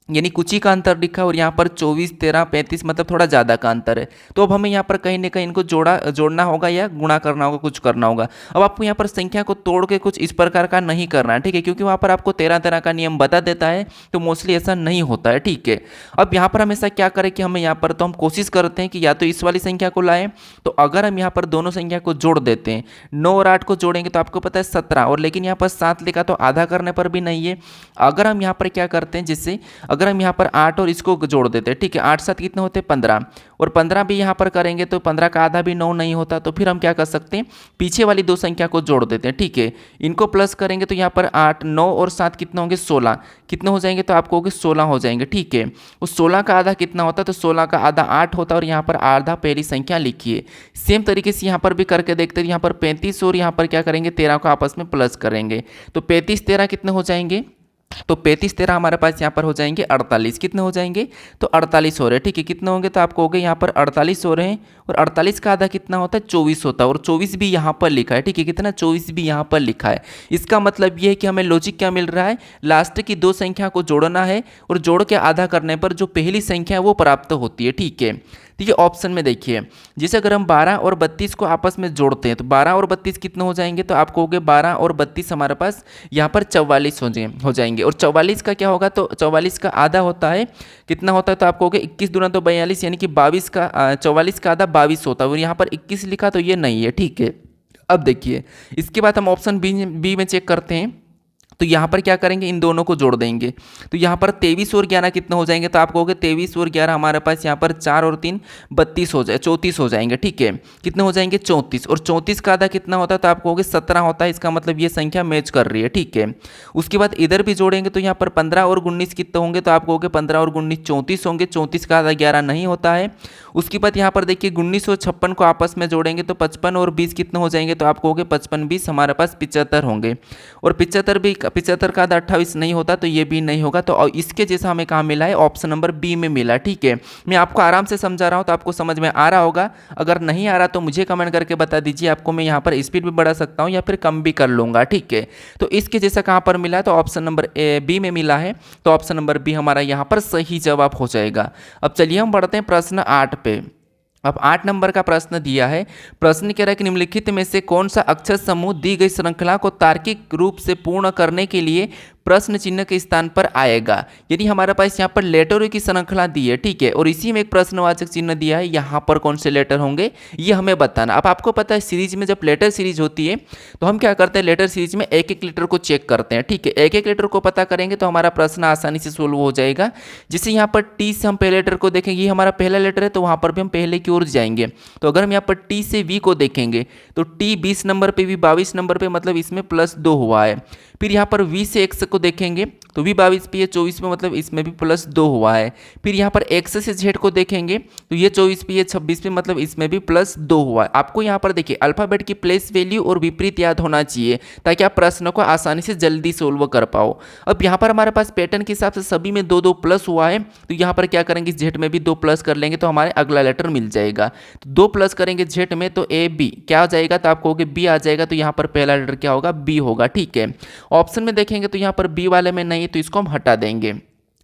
यानी कुछ ही का अंतर दिखा, और यहाँ पर 24 13 35 मतलब थोड़ा ज़्यादा का अंतर है। तो अब हमें यहाँ पर कहीं ना कहीं इनको जोड़ना होगा या गुणा करना होगा, कुछ करना होगा। अब आपको यहाँ पर संख्या को तोड़ के कुछ इस प्रकार का नहीं करना है, ठीक है, क्योंकि वहाँ पर आपको 13 का नियम बता देता है, तो मोस्टली ऐसा नहीं होता है, ठीक है। अब यहाँ पर हमेशा क्या करें कि हमें यहाँ पर तो हम कोशिश करते हैं कि या तो इस वाली संख्या को लाएं, तो अगर हम यहाँ पर दोनों संख्या को जोड़ देते हैं, 9 और 8 को जोड़ेंगे तो आपको पता है 17, और लेकिन यहाँ पर 7 लिखा तो आधा करने पर भी नहीं है। अगर हम यहाँ पर क्या करते हैं, जिससे अगर हम यहाँ पर 8 और इसको जोड़ देते हैं, ठीक है, 8 7 कितने होते हैं, 15, और 15 भी यहाँ पर करेंगे तो 15 का आधा भी 9 नहीं होता। तो फिर हम क्या कर सकते हैं, पीछे वाली दो संख्या को जोड़ देते हैं, ठीक है। इनको प्लस करेंगे तो यहाँ पर 8 9 और 7 कितने होंगे, 16, कितने हो जाएंगे, तो आपको होंगे 16 हो जाएंगे, ठीक है। उस 16 का आधा कितना होता है, तो 16 का आधा 8 होता है, और यहाँ पर आधा पहली संख्या लिखिए। सेम तरीके से यहाँ पर भी करके देखते हैं। यहाँ पर 35 और यहाँ पर क्या करेंगे, 13 को आपस में प्लस करेंगे, तो 35 13 कितने हो जाएंगे, तो 35 13 हमारे पास यहाँ पर हो जाएंगे 48, कितने हो जाएंगे, तो 48 हो रहे हैं, ठीक है। कितने होंगे, तो आपको हो गए यहाँ पर 48 हो रहे हैं, और 48 का आधा कितना होता है, 24 होता है, और 24 भी यहाँ पर लिखा है, ठीक है। कितना, 24 भी यहाँ पर लिखा है। इसका मतलब ये है कि हमें लॉजिक क्या मिल रहा है, लास्ट की दो संख्या को जोड़ना है, और जोड़ के आधा करने पर जो पहली संख्या है वो प्राप्त होती है, ठीक है। ठीक है, ऑप्शन में देखिए, जैसे अगर हम 12 और 32 को आपस में जोड़ते हैं तो 12 और 32 कितने हो जाएंगे, तो आपको हो गए 12 और 32 हमारे पास यहाँ पर 44 हो जाएंगे। और 44 का क्या होगा, तो 44 का आधा होता है, कितना होता है, तो आपको हो गया 21 दूना तो 42, यानी कि 22 का 44 का आधा 22 होता है, और यहाँ पर 21 लिखा तो ये नहीं है, ठीक है। अब देखिए, इसके बाद हम ऑप्शन बी में चेक करते हैं। तो यहाँ पर क्या करेंगे, इन दोनों को जोड़ देंगे, तो यहाँ पर 23 और 11 कितने हो जाएंगे, तो आपको हो गए 23 और 11 हमारे पास यहाँ पर 4 और 3 32 हो जाए 34 हो जाएंगे, ठीक है। कितने हो जाएंगे, 34, और 34 का आधा कितना होता है, तो आपको हो गए 17 होता है। इसका मतलब ये संख्या मैच कर रही है, ठीक है। उसके बाद इधर भी जोड़ेंगे तो यहाँ पर 15 और 19 कितने होंगे, तो आपको हो गए 15 और 19 34 होंगे, 34 का आधा 11 नहीं होता है। उसके बाद यहाँ पर देखिए 19 और 56 को आपस में जोड़ेंगे तो 55 और 20 कितने हो जाएंगे, तो आपको हो गए 55 20 हमारे पास 75 होंगे, और 75 का आधा 28 नहीं होता, तो ये भी नहीं होगा। तो इसके जैसा हमें कहाँ मिला है, ऑप्शन नंबर बी में मिला, ठीक है। मैं आपको आराम से समझा रहा हूँ तो आपको समझ में आ रहा होगा। अगर नहीं आ रहा तो मुझे कमेंट करके बता दीजिए, आपको मैं यहाँ पर स्पीड भी बढ़ा सकता हूँ या फिर कम भी कर लूँगा, ठीक है। तो इसके जैसा कहाँ पर मिला है, तो ऑप्शन नंबर बी में मिला है, तो ऑप्शन नंबर बी हमारा यहाँ पर सही जवाब हो जाएगा। अब चलिए हम बढ़ते हैं प्रश्न 8 पे। अब 8 नंबर का प्रश्न दिया है। प्रश्न कह रहा है कि निम्नलिखित में से कौन सा अक्षर समूह दी गई श्रृंखला को तार्किक रूप से पूर्ण करने के लिए प्रश्न चिन्ह के स्थान पर आएगा। यानी हमारे पास यहाँ पर लेटरों की श्रृंखला दी है, ठीक है, और इसी में एक प्रश्नवाचक चिन्ह दिया है, यहाँ पर कौन से लेटर होंगे ये हमें बताना। अब आपको पता है सीरीज में जब लेटर सीरीज होती है तो हम क्या करते हैं, लेटर सीरीज में एक एक लेटर को चेक करते हैं, ठीक है। एक एक लेटर को पता करेंगे तो हमारा प्रश्न आसानी से सोल्व हो जाएगा। जैसे यहाँ पर टी से हम पहले लेटर को देखेंगे, ये हमारा पहला लेटर है तो वहाँ पर भी हम पहले की ओर जाएंगे। तो अगर हम यहाँ पर टी से वी को देखेंगे तो टी 20 नंबर पे, वी 22 नंबर पे, मतलब इसमें +2 हुआ है। फिर यहाँ पर वी से एक्स को देखेंगे तो वी 22 पे, ये 24 पे, मतलब इसमें भी +2 हुआ है। फिर यहाँ पर एक्स से जेड को देखेंगे तो ये 24 पे, ये 26 पे, मतलब इसमें भी +2 हुआ है। आपको यहाँ पर देखिए अल्फाबेट की प्लेस वैल्यू और विपरीत याद होना चाहिए ताकि आप प्रश्नों को आसानी से जल्दी सोल्व कर पाओ। अब यहाँ पर हमारे पास पैटर्न के हिसाब से सभी में 2 2 प्लस हुआ है, तो यहाँ पर क्या करेंगे, जेड में भी 2 प्लस कर लेंगे तो हमारे अगला लेटर मिल जाएगा। तो 2 प्लस करेंगे जेड में तो ए बी क्या हो जाएगा, तो आप कहोगे बी आ जाएगा, तो यहाँ पर पहला लेटर क्या होगा, बी होगा, ठीक है। ऑप्शन में देखेंगे तो यहाँ पर बी वाले में नहीं है तो इसको हम हटा देंगे।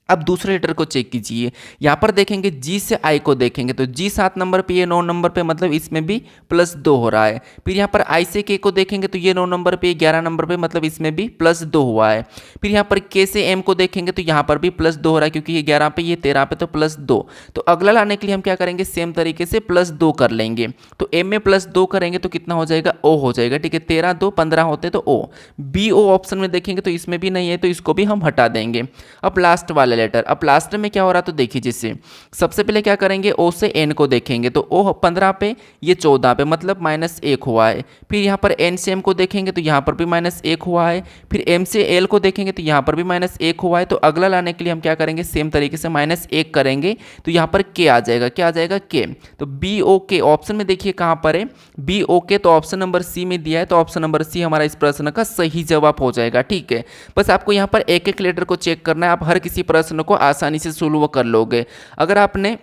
अब दूसरे लेटर को चेक कीजिए, यहाँ पर देखेंगे जी से आई को देखेंगे तो जी 7 नंबर पे, ये 9 नंबर पे, मतलब इसमें भी +2 हो रहा है। फिर यहाँ पर आई से के को देखेंगे तो ये 9 नंबर पे, 11 नंबर पे, मतलब इसमें भी +2 हुआ है। फिर यहाँ पर के से एम को देखेंगे तो यहाँ पर भी +2 हो रहा है क्योंकि ये 11 पे, ये 13 पे, तो +2। तो अगला लाने के लिए हम क्या करेंगे, सेम तरीके से +2 कर लेंगे। तो एम में +2 करेंगे तो कितना हो जाएगा, ओ हो जाएगा, ठीक है। 13 2 15 होते तो ओ। बी ओ ऑप्शन में देखेंगे तो इसमें भी नहीं है तो इसको भी हम हटा देंगे। अब लास्ट वाले लेटर, अब लास्ट में क्या हो रहा तो देखिए, जैसे सबसे पहले क्या करेंगे, ओ से एन को देखेंगे तो ओ 15 पे, ये 14 पे, मतलब -1 हुआ है। फिर यहाँ पर एन से एम को देखेंगे तो यहाँ पर भी -1 हुआ है। फिर एम से एल को देखेंगे तो यहाँ पर भी -1 हुआ है। तो अगला लाने के लिए हम क्या करेंगे, सेम तरीके से -1 करेंगे तो यहाँ पर के आ जाएगा, क्या आ जाएगा, के। तो बी ओ के ऑप्शन में देखिए कहाँ पर है, बी ओ के, तो ऑप्शन नंबर सी में दिया है, तो ऑप्शन नंबर सी हमारा इस प्रश्न का सही जवाब हो जाएगा, ठीक है। बस आपको यहाँ पर एक एक लेटर को चेक करना है, आप हर किसी प्रश्न को आसानी से सोल्व कर लोगे। अगर आपने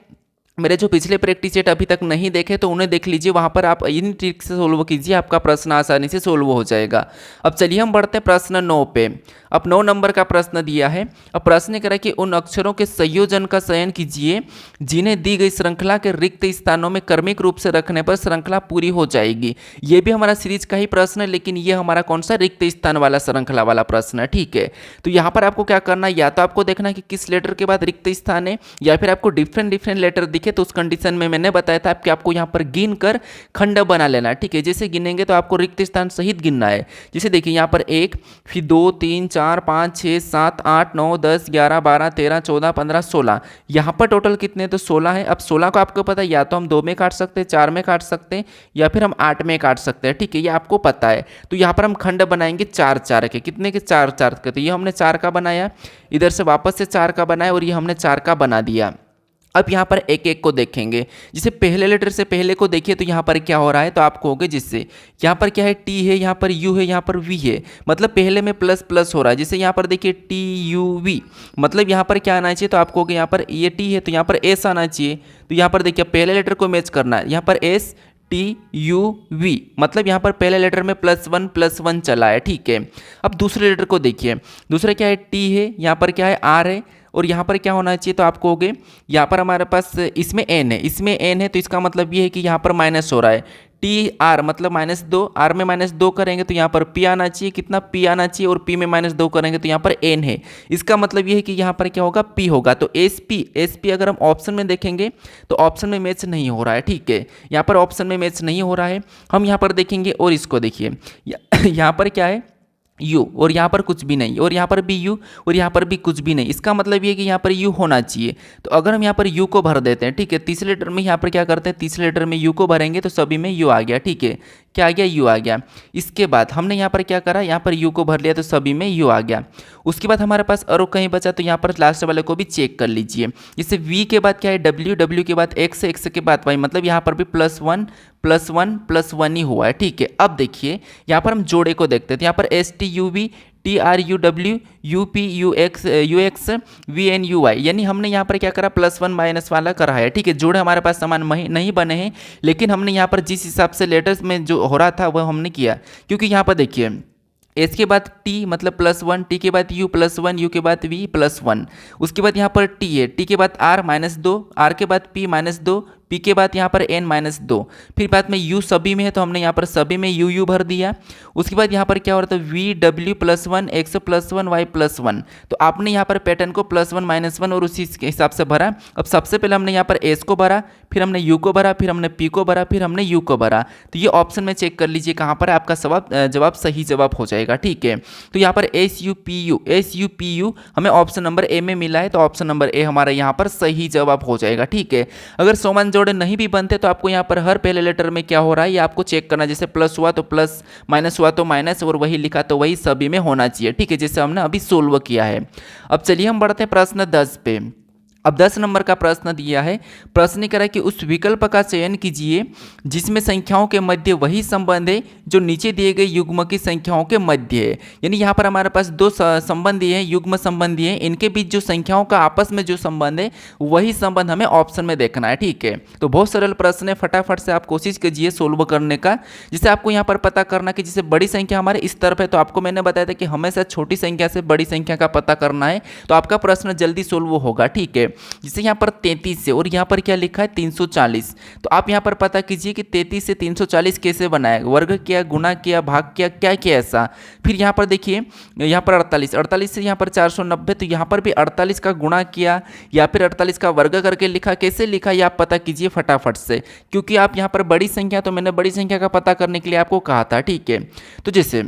मेरे जो पिछले प्रैक्टिस सेट अभी तक नहीं देखे तो उन्हें देख लीजिए, वहाँ पर आप इन ट्रिक से सोल्व कीजिए, आपका प्रश्न आसानी से सोल्व हो जाएगा। अब चलिए हम बढ़ते हैं प्रश्न 9 पे। अब 9 नंबर का प्रश्न दिया है। अब प्रश्न कह रहा है कि उन अक्षरों के संयोजन का चयन कीजिए जिन्हें दी गई श्रृंखला के रिक्त स्थानों में क्रमिक रूप से रखने पर श्रृंखला पूरी हो जाएगी। ये भी हमारा सीरीज का ही प्रश्न है, लेकिन ये हमारा कौन सा, रिक्त स्थान वाला श्रृंखला वाला प्रश्न है, ठीक है। तो यहाँ पर आपको क्या करना है, या तो आपको देखना है कि किस लेटर के बाद रिक्त स्थान है, या फिर आपको डिफरेंट लेटर दिखे तो उस कंडीशन में मैंने बताया था कि आपको यहाँ पर गिन कर खंड बना लेना है, ठीक है। जैसे गिनेंगे तो आपको रिक्त स्थान सहित गिनना है। जैसे देखिए यहाँ पर 1, फिर 2 3 4 5 6 7 8 9 10 11 12 13 14 15 16, यहाँ पर टोटल कितने, तो 16 है। अब 16 को आपको पता है, या तो हम 2 में काट सकते हैं, 4 में काट सकते हैं, या फिर हम 8 में काट सकते हैं, ठीक है, ये आपको पता है। तो यहाँ पर हम खंड बनाएंगे 4 4 के, कितने के, 4 4 के। तो ये हमने 4 का बनाया, इधर से वापस से 4 का बनाया, और ये हमने 4 का बना दिया। अब यहाँ पर एक एक को देखेंगे, जिसे पहले लेटर से पहले को देखिए तो यहाँ पर क्या हो रहा है, तो आप कहोगे जिससे यहाँ पर क्या है, टी है, यहाँ पर यू है, यहाँ पर वी है, मतलब पहले में प्लस प्लस हो रहा है। जैसे यहाँ पर देखिए टी यू वी, मतलब यहाँ पर क्या आना चाहिए, तो आप कहोगे यहाँ पर ये टी है तो यहाँ पर एस आना चाहिए। तो यहाँ पर देखिए पहले लेटर को मैच करना है, यहाँ पर एस टी यू वी, मतलब यहाँ पर पहले लेटर में +1 चला है, ठीक है। अब दूसरे लेटर को देखिए, दूसरा क्या है, टी है, यहाँ पर क्या है, आर है, और यहाँ पर क्या होना चाहिए, तो आप कहोगे यहाँ पर हमारे पास इसमें एन है, इसमें एन है, तो इसका मतलब ये है कि यहाँ पर माइनस हो रहा है। टी आर मतलब -2, आर में -2 करेंगे तो यहाँ पर पी आना चाहिए, कितना पी आना चाहिए, और पी में -2 करेंगे तो यहाँ पर एन है। इसका मतलब ये है कि यहाँ पर क्या होगा, पी होगा। तो एस पी अगर हम ऑप्शन में देखेंगे तो ऑप्शन में मैच नहीं हो रहा है, ठीक है, यहाँ पर ऑप्शन में मैच नहीं हो रहा है। हम यहाँ पर देखेंगे और इसको देखिए, यहाँ पर क्या है, यू, और यहाँ पर कुछ भी नहीं, और यहाँ पर भी यू, और यहाँ पर भी कुछ भी नहीं। इसका मतलब ये कि यहाँ पर यू होना चाहिए। तो अगर हम यहाँ पर यू को भर देते हैं, ठीक है, तीसरे लेटर में यहाँ पर क्या करते हैं, तीसरे लेटर में यू को भरेंगे तो सभी में यू आ गया, ठीक है, क्या आ गया, यू आ गया। इसके बाद हमने यहाँ पर क्या करा, यहाँ पर यू को भर लिया तो सभी में यू आ गया। उसके बाद हमारे पास और कहीं बचा, तो यहाँ पर लास्ट वाले को भी चेक कर लीजिए। जैसे वी के बाद क्या है, डब्ल्यू के बाद एक्स के बाद वाई, मतलब यहाँ पर भी +1 ही हुआ है, ठीक है। अब देखिए यहाँ पर हम जोड़े को देखते थे, यहाँ पर STUV TRUW UX VNUY, यानी हमने यहाँ पर क्या करा, +1 माइनस वाला करा है, ठीक है। जोड़े हमारे पास समान नहीं बने हैं, लेकिन हमने यहाँ पर जिस हिसाब से लेटर्स में जो हो रहा था वह हमने किया, क्योंकि यहाँ पर देखिए एस के बाद टी मतलब +1, टी के बाद यू +1, यू के बाद वी +1, उसके बाद यहाँ पर टी है, टी के बाद आर -2, आर के बाद पी -2, पी के बाद यहाँ पर n-2, फिर बाद में u सभी में है तो हमने यहाँ पर सभी में u भर दिया। उसके बाद यहाँ पर क्या हो रहा था, v w + 1 x + 1 y + 1, तो आपने यहाँ पर पैटर्न को +1 -1 और उसी के हिसाब से भरा। अब सबसे पहले हमने यहाँ पर s को भरा, फिर हमने u को भरा, फिर हमने p को भरा, फिर हमने u को भरा। तो ये ऑप्शन में चेक कर लीजिए कहाँ पर आपका जवाब सही जवाब हो जाएगा। ठीक है, तो यहाँ पर SUPU हमें ऑप्शन नंबर ए में मिला है, तो ऑप्शन नंबर ए हमारा यहाँ पर सही जवाब हो जाएगा। ठीक है, अगर समान जोड़े नहीं भी बनते तो आपको यहाँ पर हर पहले लेटर में क्या हो रहा है ये आपको चेक करना, जैसे प्लस हुआ तो प्लस, माइनस हुआ तो माइनस, और वही लिखा तो वही सभी में होना चाहिए। ठीक है, जैसे हमने अभी सोल्व किया है। अब चलिए हम बढ़ते हैं प्रश्न 10 पे। अब 10 नंबर का प्रश्न दिया है। प्रश्न कह रहा है कि उस विकल्प का चयन कीजिए जिसमें संख्याओं के मध्य वही संबंध है जो नीचे दिए गए युग्म की संख्याओं के मध्य है। यानी यहाँ पर हमारे पास दो संबंधी हैं, युग्म संबंधी हैं, इनके बीच जो संख्याओं का आपस में जो संबंध है वही संबंध हमें ऑप्शन में देखना है। ठीक है, तो बहुत सरल प्रश्न है, फटाफट से आप कोशिश कीजिए सोल्व करने का। जिसे आपको यहाँ पर पता करना कि जैसे बड़ी संख्या हमारे इस तरफ है, तो आपको मैंने बताया था कि हमेशा छोटी संख्या से बड़ी संख्या का पता करना है, तो आपका प्रश्न जल्दी सोल्व होगा। ठीक है, जैसे यहाँ पर 33 है और यहाँ पर क्या लिखा है 340, तो आप यहाँ पर पता कीजिए कि 33 से 340 कैसे बनाए, वर्ग किया, गुना किया, भाग किया, क्या किया ऐसा। फिर यहाँ पर देखिए, यहाँ पर 48 से यहाँ पर 490, तो यहाँ पर भी 48 का गुणा किया या फिर 48 का वर्ग करके लिखा, कैसे लिखा ये आप पता कीजिए फटाफट से, क्योंकि आप यहाँ पर बड़ी संख्या, तो मैंने बड़ी संख्या का पता करने के लिए आपको कहा था। ठीक है, तो जैसे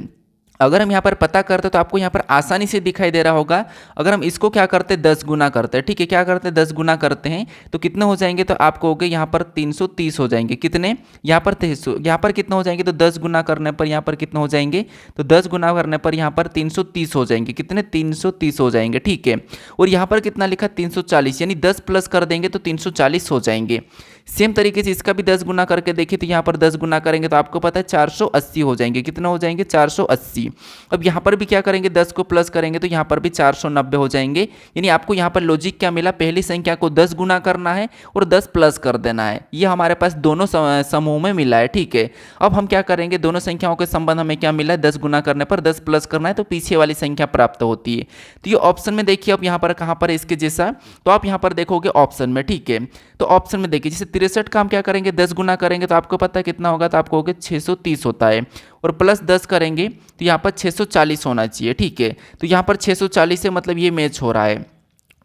अगर हम यहाँ पर पता करते तो आपको यहाँ पर आसानी से दिखाई दे रहा होगा। अगर हम इसको क्या करते 10 गुना करते हैं, ठीक है, क्या करते 10 गुना करते हैं तो कितने हो जाएंगे, तो आपको हो गए यहाँ पर 330 हो जाएंगे। कितने, यहाँ पर 300, यहाँ पर कितने हो जाएंगे, तो 10 गुना करने पर यहाँ पर कितने हो जाएंगे, तो 10 गुना करने पर यहाँ पर 330 हो जाएंगे। कितने, 330 हो जाएंगे। ठीक है, और यहाँ पर कितना लिखा 340, यानी 10 प्लस कर देंगे तो 340 हो जाएंगे। सेम तरीके से इसका भी 10 गुना करके देखिए, तो यहाँ पर 10 गुना करेंगे तो आपको पता है 480 हो जाएंगे। कितना हो जाएंगे, 480। अब यहाँ पर भी क्या करेंगे, 10 को प्लस करेंगे तो यहाँ पर भी 490 हो जाएंगे। यानी आपको यहाँ पर लॉजिक क्या मिला, पहली संख्या को 10 गुना करना है और 10 प्लस कर देना है। ये हमारे पास दोनों समूह में मिला है। ठीक है, अब हम क्या करेंगे, दोनों संख्याओं के संबंध हमें क्या मिला है, 10 गुना करने पर 10 प्लस करना है तो पीछे वाली संख्या प्राप्त होती है। तो ये ऑप्शन में देखिए, अब यहाँ पर कहाँ पर है इसके जैसा, तो आप यहाँ पर देखोगे ऑप्शन में। ठीक है, तो ऑप्शन में देखिए, जैसे 63 का हम क्या करेंगे, 10 गुना करेंगे तो आपको पता है कितना होगा, तो आपको होगा 630 होता है, और प्लस 10 करेंगे तो यहाँ पर 640 होना चाहिए। ठीक है, तो यहाँ पर 640 है, मतलब ये मैच हो रहा है।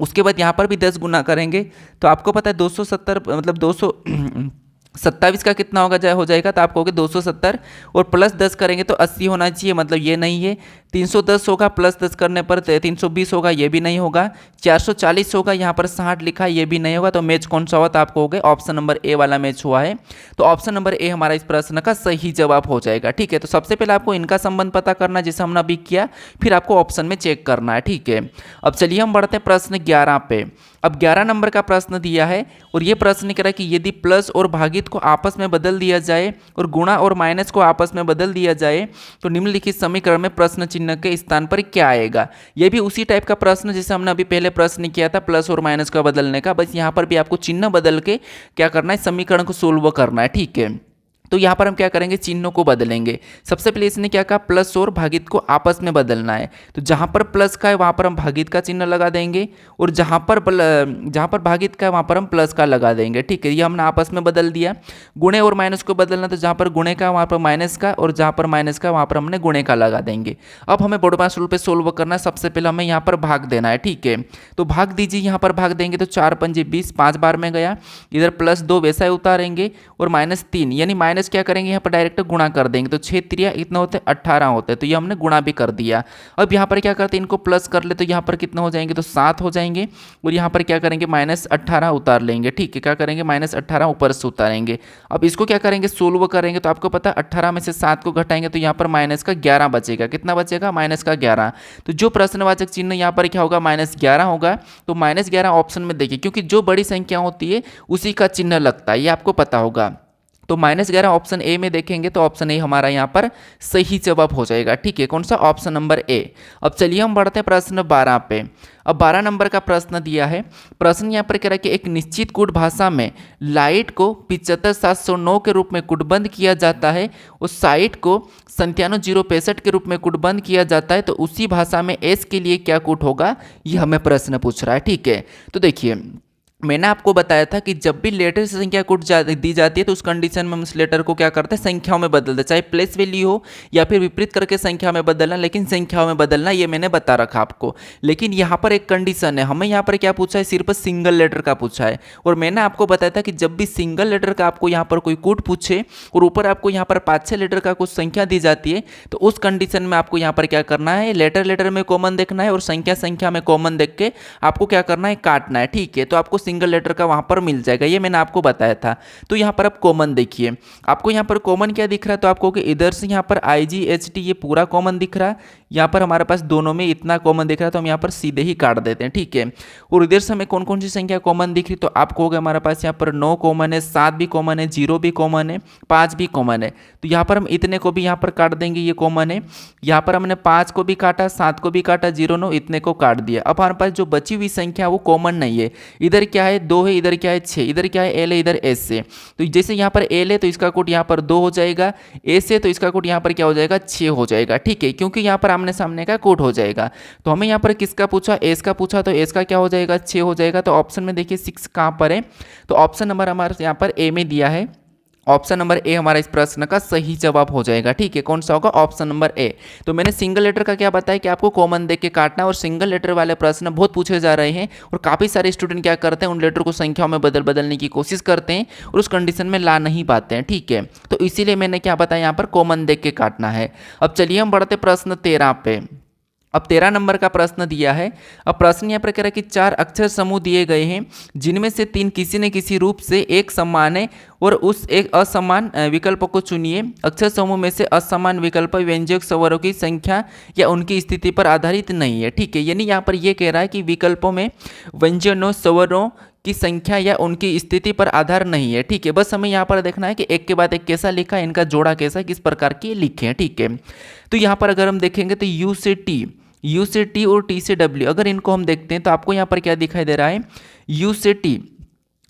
उसके बाद यहाँ पर भी 10 गुना करेंगे तो आपको पता है 270, मतलब 227 का कितना होगा, हो जाएगा, तो आप कहोगे 270, और प्लस 10 करेंगे तो 80 होना चाहिए, मतलब ये नहीं है। 310 होगा, प्लस 10 करने पर 320 होगा, ये भी नहीं होगा। 440 होगा, यहाँ पर 60 लिखा है, ये भी नहीं होगा। तो मैच कौन सा हुआ, तो आपको हो गए ऑप्शन नंबर ए वाला मैच हुआ है। तो ऑप्शन नंबर ए हमारा इस प्रश्न का सही जवाब हो जाएगा। ठीक है, तो सबसे पहले आपको इनका संबंध पता करना, जैसे हमने अभी किया, फिर आपको ऑप्शन में चेक करना है। ठीक है, अब चलिए हम बढ़ते हैं प्रश्न 11 पे। अब 11 नंबर का प्रश्न दिया है और ये प्रश्न कह रहा है कि यदि प्लस और भागित को आपस में बदल दिया जाए और गुणा और माइनस को आपस में बदल दिया जाए तो निम्नलिखित समीकरण में प्रश्न चिन्ह के स्थान पर क्या आएगा। ये भी उसी टाइप का प्रश्न जैसे हमने अभी पहले प्रश्न किया था प्लस और माइनस का बदलने का, बस यहाँ पर भी आपको चिन्ह बदल के क्या करना है, समीकरण को सोल्व करना है। ठीक है, तो यहाँ पर हम क्या करेंगे, चिन्हों को बदलेंगे। सबसे पहले इसने क्या कहा, प्लस और भागित को आपस में बदलना है, तो जहाँ पर प्लस का है वहाँ पर हम भागित का चिन्ह लगा देंगे, और जहाँ पर भागित का है वहाँ पर हम प्लस का लगा देंगे। ठीक है, ये हमने आपस में बदल दिया। गुणे और माइनस को बदलना, तो जहाँ पर गुणे का वहाँ पर माइनस का, और जहाँ पर माइनस का वहाँ पर हमने गुणे का लगा देंगे। अब हमें बोर्डमास रूल पे सोल्व करना है। सबसे पहले हमें यहाँ पर भाग देना है। ठीक है, तो भाग दीजिए, यहाँ पर भाग देंगे तो 4 पंजे 20, 5 बार में गया, इधर प्लस 2 वैसा ही उतारेंगे, और माइनस 3, यानी माइनस क्या करेंगे, यहाँ पर डायरेक्ट गुणा कर देंगे, तो 6 3 इतना होते 18 होते हैं, तो ये हमने गुणा भी कर दिया। अब यहाँ पर क्या करते हैं, इनको प्लस कर ले, तो यहाँ पर कितना हो जाएंगे, तो 7 हो जाएंगे, और यहाँ पर क्या करेंगे, -18 उतार लेंगे। ठीक है, क्या करेंगे, -18 ऊपर से उतारेंगे। अब इसको क्या करेंगे, सोल्व करेंगे, तो आपको पता है 18 में से 7 को घटाएंगे तो यहाँ पर माइनस का 11 बचेगा। कितना बचेगा, माइनस का 11। तो जो प्रश्नवाचक चिन्ह यहाँ पर क्या होगा, -11 होगा। तो -11 ऑप्शन में देखिए, क्योंकि जो बड़ी संख्या होती है उसी का चिन्ह लगता है, ये आपको पता होगा। तो -11 ऑप्शन ए में देखेंगे तो ऑप्शन ए हमारा यहाँ पर सही जवाब हो जाएगा। ठीक है, कौन सा, ऑप्शन नंबर ए। अब चलिए हम बढ़ते हैं प्रश्न 12 पे। अब 12 नंबर का प्रश्न दिया है। प्रश्न यहाँ पर कह रहा है कि एक निश्चित कूट भाषा में लाइट को 75709 के रूप में कूटबंद किया जाता है, उस साइट को 97065 के रूप में कूटबंद किया जाता है, तो उसी भाषा में एस के लिए क्या कूट होगा, ये हमें प्रश्न पूछ रहा है। ठीक है, तो देखिए मैंने आपको बताया था कि जब भी लेटर से संख्या दी जाती है तो उस कंडीशन में हम उस लेटर को क्या करते हैं, संख्याओं में बदलते हैं, चाहे प्लेस वैल्यू हो या फिर विपरीत करके संख्या में बदलना, लेकिन संख्याओं में बदलना, ये मैंने बता रखा आपको। लेकिन यहाँ पर एक कंडीशन है, हमें यहाँ पर क्या पूछा है, सिर्फ सिंगल लेटर का पूछा है। और मैंने आपको बताया था कि जब भी सिंगल लेटर का आपको यहाँ पर कोई कोड पूछे और ऊपर आपको यहाँ पर 5-6 लेटर का कुछ संख्या दी जाती है, तो उस कंडीशन में आपको यहाँ पर क्या करना है, लेटर में कॉमन देखना है और संख्या में कॉमन देख के आपको क्या करना है, काटना है। ठीक है, तो आपको सिंगल लेटर का वहां पर मिल जाएगा, ये मैंने आपको बताया था। तो यहाँ पर आप कॉमन देखिए, आपको यहाँ पर कॉमन क्या दिख रहा है, तो आपको कि इधर से यहाँ पर IGHT ये पूरा कॉमन दिख रहा है, यहाँ पर हमारे पास दोनों में इतना कॉमन दिख रहा है, तो हम यहाँ पर सीधे ही काट देते हैं। ठीक है, और इधर से हमें कौन कौन सी संख्या कॉमन दिख रही, तो आप कहोगे हमारे पास यहाँ पर 9 कॉमन है, 7 भी कॉमन है, 0 भी कॉमन है, 5 भी कॉमन है। तो यहाँ पर हम इतने को भी यहाँ पर काट देंगे, ये कॉमन है। यहाँ पर हमने 5 को भी काटा, 7 को भी काटा, 0 9 इतने को काट दिया। अब हमारे पास जो बची हुई संख्या वो कॉमन नहीं है, इधर क्या है 2 है, इधर क्या है 6, इधर क्या है L है, इधर S है। तो जैसे यहाँ पर L है तो इसका कोड यहाँ पर 2 हो जाएगा, S है तो इसका कोड यहाँ पर क्या हो जाएगा, 6 हो जाएगा। ठीक है, क्योंकि यहाँ पर आमने सामने का कोड हो जाएगा। तो हमें यहाँ पर किसका पूछा, S का पूछा, तो S का क्या हो जाएगा, 6 हो जाएगा। तो ऑप्शन में देखिए 6 कहाँ पर है, तो ऑप्शन नंबर हमारे यहाँ पर A में दिया है, ऑप्शन नंबर ए हमारा इस प्रश्न का सही जवाब हो जाएगा। ठीक है, कौन सा होगा, ऑप्शन नंबर ए। तो मैंने सिंगल लेटर का क्या बताया कि आपको कॉमन देख के काटना, और सिंगल लेटर वाले प्रश्न बहुत पूछे जा रहे हैं और काफ़ी सारे स्टूडेंट क्या करते हैं, उन लेटर को संख्याओं में बदलने की कोशिश करते हैं और उस कंडीशन में ला नहीं पाते हैं। ठीक है, तो इसीलिए मैंने क्या बताया, यहाँ पर कॉमन देख के काटना है। अब चलिए हम बढ़ते प्रश्न 13 पे। अब 13 नंबर का प्रश्न दिया है। अब प्रश्न यहाँ पर कह रहा है कि 4 अक्षर समूह दिए गए हैं, जिनमें से 3 किसी न किसी रूप से एक समान है और उस एक असमान विकल्प को चुनिए। अक्षर समूह में से असमान विकल्प व्यंजक स्वरों की संख्या या उनकी स्थिति पर आधारित नहीं है। ठीक है, यानी यहाँ पर यह कह रहा है कि विकल्पों में व्यंजनों स्वरों की संख्या या उनकी स्थिति पर आधार नहीं है। ठीक है, बस हमें यहाँ पर देखना है कि एक के बाद एक कैसा लिखा है, इनका जोड़ा कैसा, किस प्रकार के लिखे हैं। ठीक है, तो यहाँ पर अगर हम देखेंगे तो U से T और T से W, अगर इनको हम देखते हैं तो आपको यहाँ पर क्या दिखाई दे रहा है, U से T,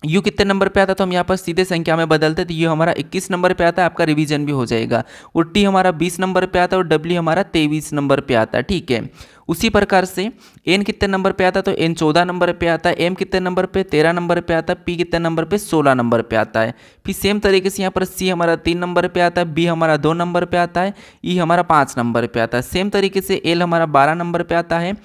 U कितने नंबर पे आता है, तो हम यहाँ पर सीधे संख्या में बदलते हैं, तो ये हमारा 21 नंबर पे आता है, आपका रिवीजन भी हो जाएगा। और T हमारा 20 नंबर पे आता है और W हमारा 23 नंबर पे आता है। ठीक है, उसी प्रकार से N कितने नंबर पे आता है, तो N 14 नंबर पे आता है, M कितने नंबर पे 13 नंबर पे आता है, P कितने नंबर पे 16 नंबर पे आता है। फिर सेम तरीके से यहाँ पर C हमारा 3 नंबर पे आता है, B हमारा 2 नंबर पे आता है, E हमारा 5 नंबर पे आता है। सेम तरीके से L हमारा 12 नंबर पे आता है,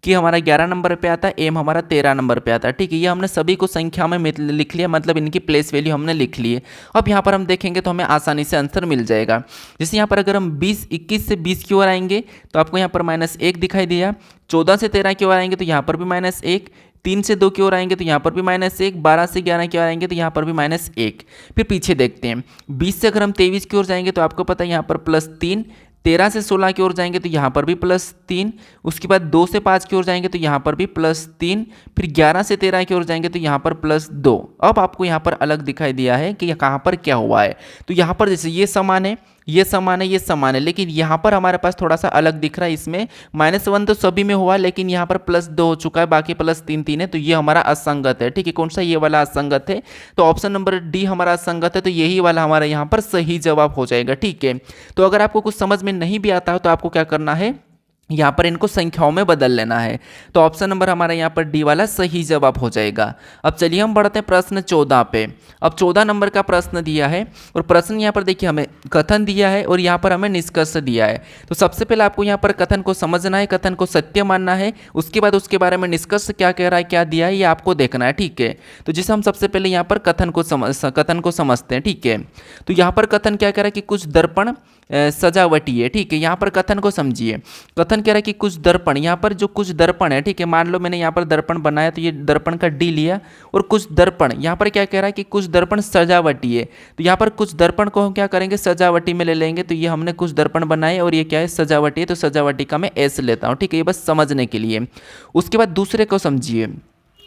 कि हमारा 11 नंबर पे आता है, एम हमारा 13 नंबर पे आता है। ठीक है, ये हमने सभी को संख्या में लिख लिया, मतलब इनकी प्लेस वैल्यू हमने लिख ली है। अब यहाँ पर हम देखेंगे तो हमें आसानी से आंसर मिल जाएगा। जैसे यहाँ पर अगर हम 21 से 20 की ओर आएंगे तो आपको यहाँ पर -1 दिखाई दिया, 14 से 13 की ओर आएंगे तो यहाँ पर भी -1, 3 से 2 की ओर आएंगे तो यहाँ पर भी -1, 12 से 11 की ओर आएंगे तो यहाँ पर भी -1। फिर पीछे देखते हैं, 20 से अगर हम 23 की ओर जाएंगे तो आपको पता है यहाँ पर +3, 13 से 16 की ओर जाएंगे तो यहाँ पर भी +3, उसके बाद 2 से 5 की ओर जाएंगे तो यहाँ पर भी +3, फिर 11 से 13 की ओर जाएंगे तो यहाँ पर +2। अब आपको यहाँ पर अलग दिखाई दिया है कि कहाँ पर क्या हुआ है। तो यहाँ पर जैसे ये समान है, ये समान है, ये समान है, लेकिन यहाँ पर हमारे पास थोड़ा सा अलग दिख रहा है। इसमें -1 तो सभी में हुआ, लेकिन यहाँ पर +2 हो चुका है, बाकी +3 है, तो ये हमारा असंगत है। ठीक है, कौन सा, ये वाला असंगत है। तो ऑप्शन नंबर डी हमारा असंगत है, तो यही वाला हमारा यहाँ पर सही जवाब हो जाएगा। ठीक है, तो अगर आपको कुछ समझ में नहीं भी आता हो तो आपको क्या करना है, यहाँ पर इनको संख्याओं में बदल लेना है। तो ऑप्शन नंबर हमारा यहाँ पर डी वाला सही जवाब हो जाएगा। अब चलिए हम बढ़ते हैं प्रश्न 14 पे। अब 14 नंबर का प्रश्न दिया है और प्रश्न यहाँ पर देखिए हमें कथन दिया है और यहाँ पर हमें निष्कर्ष दिया है। तो सबसे पहले आपको यहाँ पर कथन को समझना है, कथन को सत्य मानना है, उसके बाद उसके बारे में निष्कर्ष क्या कह रहा है, क्या दिया है, ये आपको देखना है। ठीक है, तो जैसे हम सबसे पहले यहाँ पर कथन को समझते हैं। ठीक है, तो यहाँ पर कथन क्या कह रहा है कि कुछ दर्पण सजावटी है। ठीक है, यहाँ पर कथन को समझिए। कथन कह रहा है कि कुछ दर्पण, यहाँ पर जो कुछ दर्पण है, ठीक है, मान लो मैंने यहाँ पर दर्पण बनाया तो ये दर्पण का डी लिया, और कुछ दर्पण यहाँ पर क्या कह रहा है कि कुछ दर्पण सजावटी है। तो यहाँ पर कुछ दर्पण को हम क्या करेंगे, सजावटी में ले लेंगे। तो ये हमने कुछ दर्पण बनाए और ये क्या है, सजावटी है, तो सजावटी का मैं एस लेता हूँ। ठीक है, ये बस समझने के लिए। उसके बाद दूसरे को समझिए।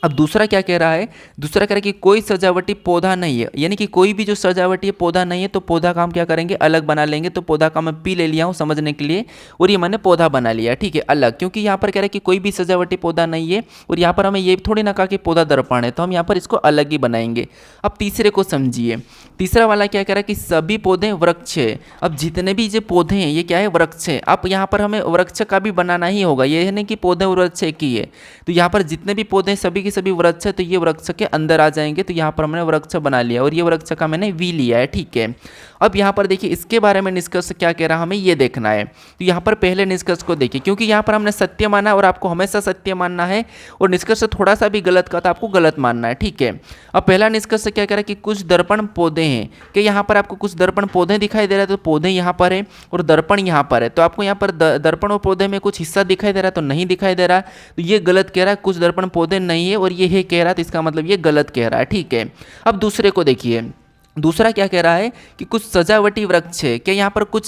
अब दूसरा क्या कह रहा है, दूसरा कह रहा है कि कोई सजावटी पौधा नहीं है, यानी कि कोई भी जो सजावटी पौधा नहीं है, तो पौधा का हम क्या करेंगे, अलग बना लेंगे। तो पौधा का मैं पी ले लिया हूँ समझने के लिए, और ये मैंने पौधा बना लिया। ठीक है, अलग, क्योंकि यहाँ पर कह रहा है कि कोई भी सजावटी पौधा नहीं है, और यहाँ पर हमें ये थोड़ी ना कहा कि पौधा दर्पण है, तो हम यहाँ पर इसको अलग ही बनाएंगे। अब तीसरे को समझिए। तीसरा वाला क्या कह रहा है कि सभी पौधे वृक्ष है। अब जितने भी जो पौधे हैं ये क्या है, वृक्ष है। अब यहाँ पर हमें वृक्ष का भी बनाना ही होगा, ये नहीं कि पौधे वृक्ष की है। तो यहाँ पर जितने भी पौधे सभी के सभी वृक्ष है तो ये वृक्ष के अंदर आ जाएंगे, तो यहाँ पर हमने वृक्ष बना लिया और ये वृक्ष का मैंने वी लिया है, ठीक है। अब यहाँ पर देखिए इसके बारे में निष्कर्ष क्या कह रहा है हमें ये देखना है। तो यहाँ पर पहले निष्कर्ष को देखिए, क्योंकि यहाँ पर हमने सत्य माना और आपको हमेशा सत्य मानना है, और निष्कर्ष थोड़ा सा भी गलत का तो आपको गलत मानना है, ठीक है। अब पहला निष्कर्ष क्या कह रहा है कि कुछ दर्पण पौधे हैं, कि यहाँ पर आपको कुछ दर्पण पौधे दिखाई दे रहा है, तो पौधे यहाँ पर है और दर्पण यहाँ पर है, तो आपको यहाँ पर दर्पण और पौधे में कुछ हिस्सा दिखाई दे रहा है तो नहीं दिखाई दे रहा, तो ये गलत कह रहा है। कुछ दर्पण पौधे नहीं है और ये है कह रहा है, तो इसका मतलब ये गलत कह रहा है, ठीक है। अब दूसरे को देखिए, दूसरा क्या कह रहा है कि कुछ सजावटी वृक्ष है, क्या यहाँ पर कुछ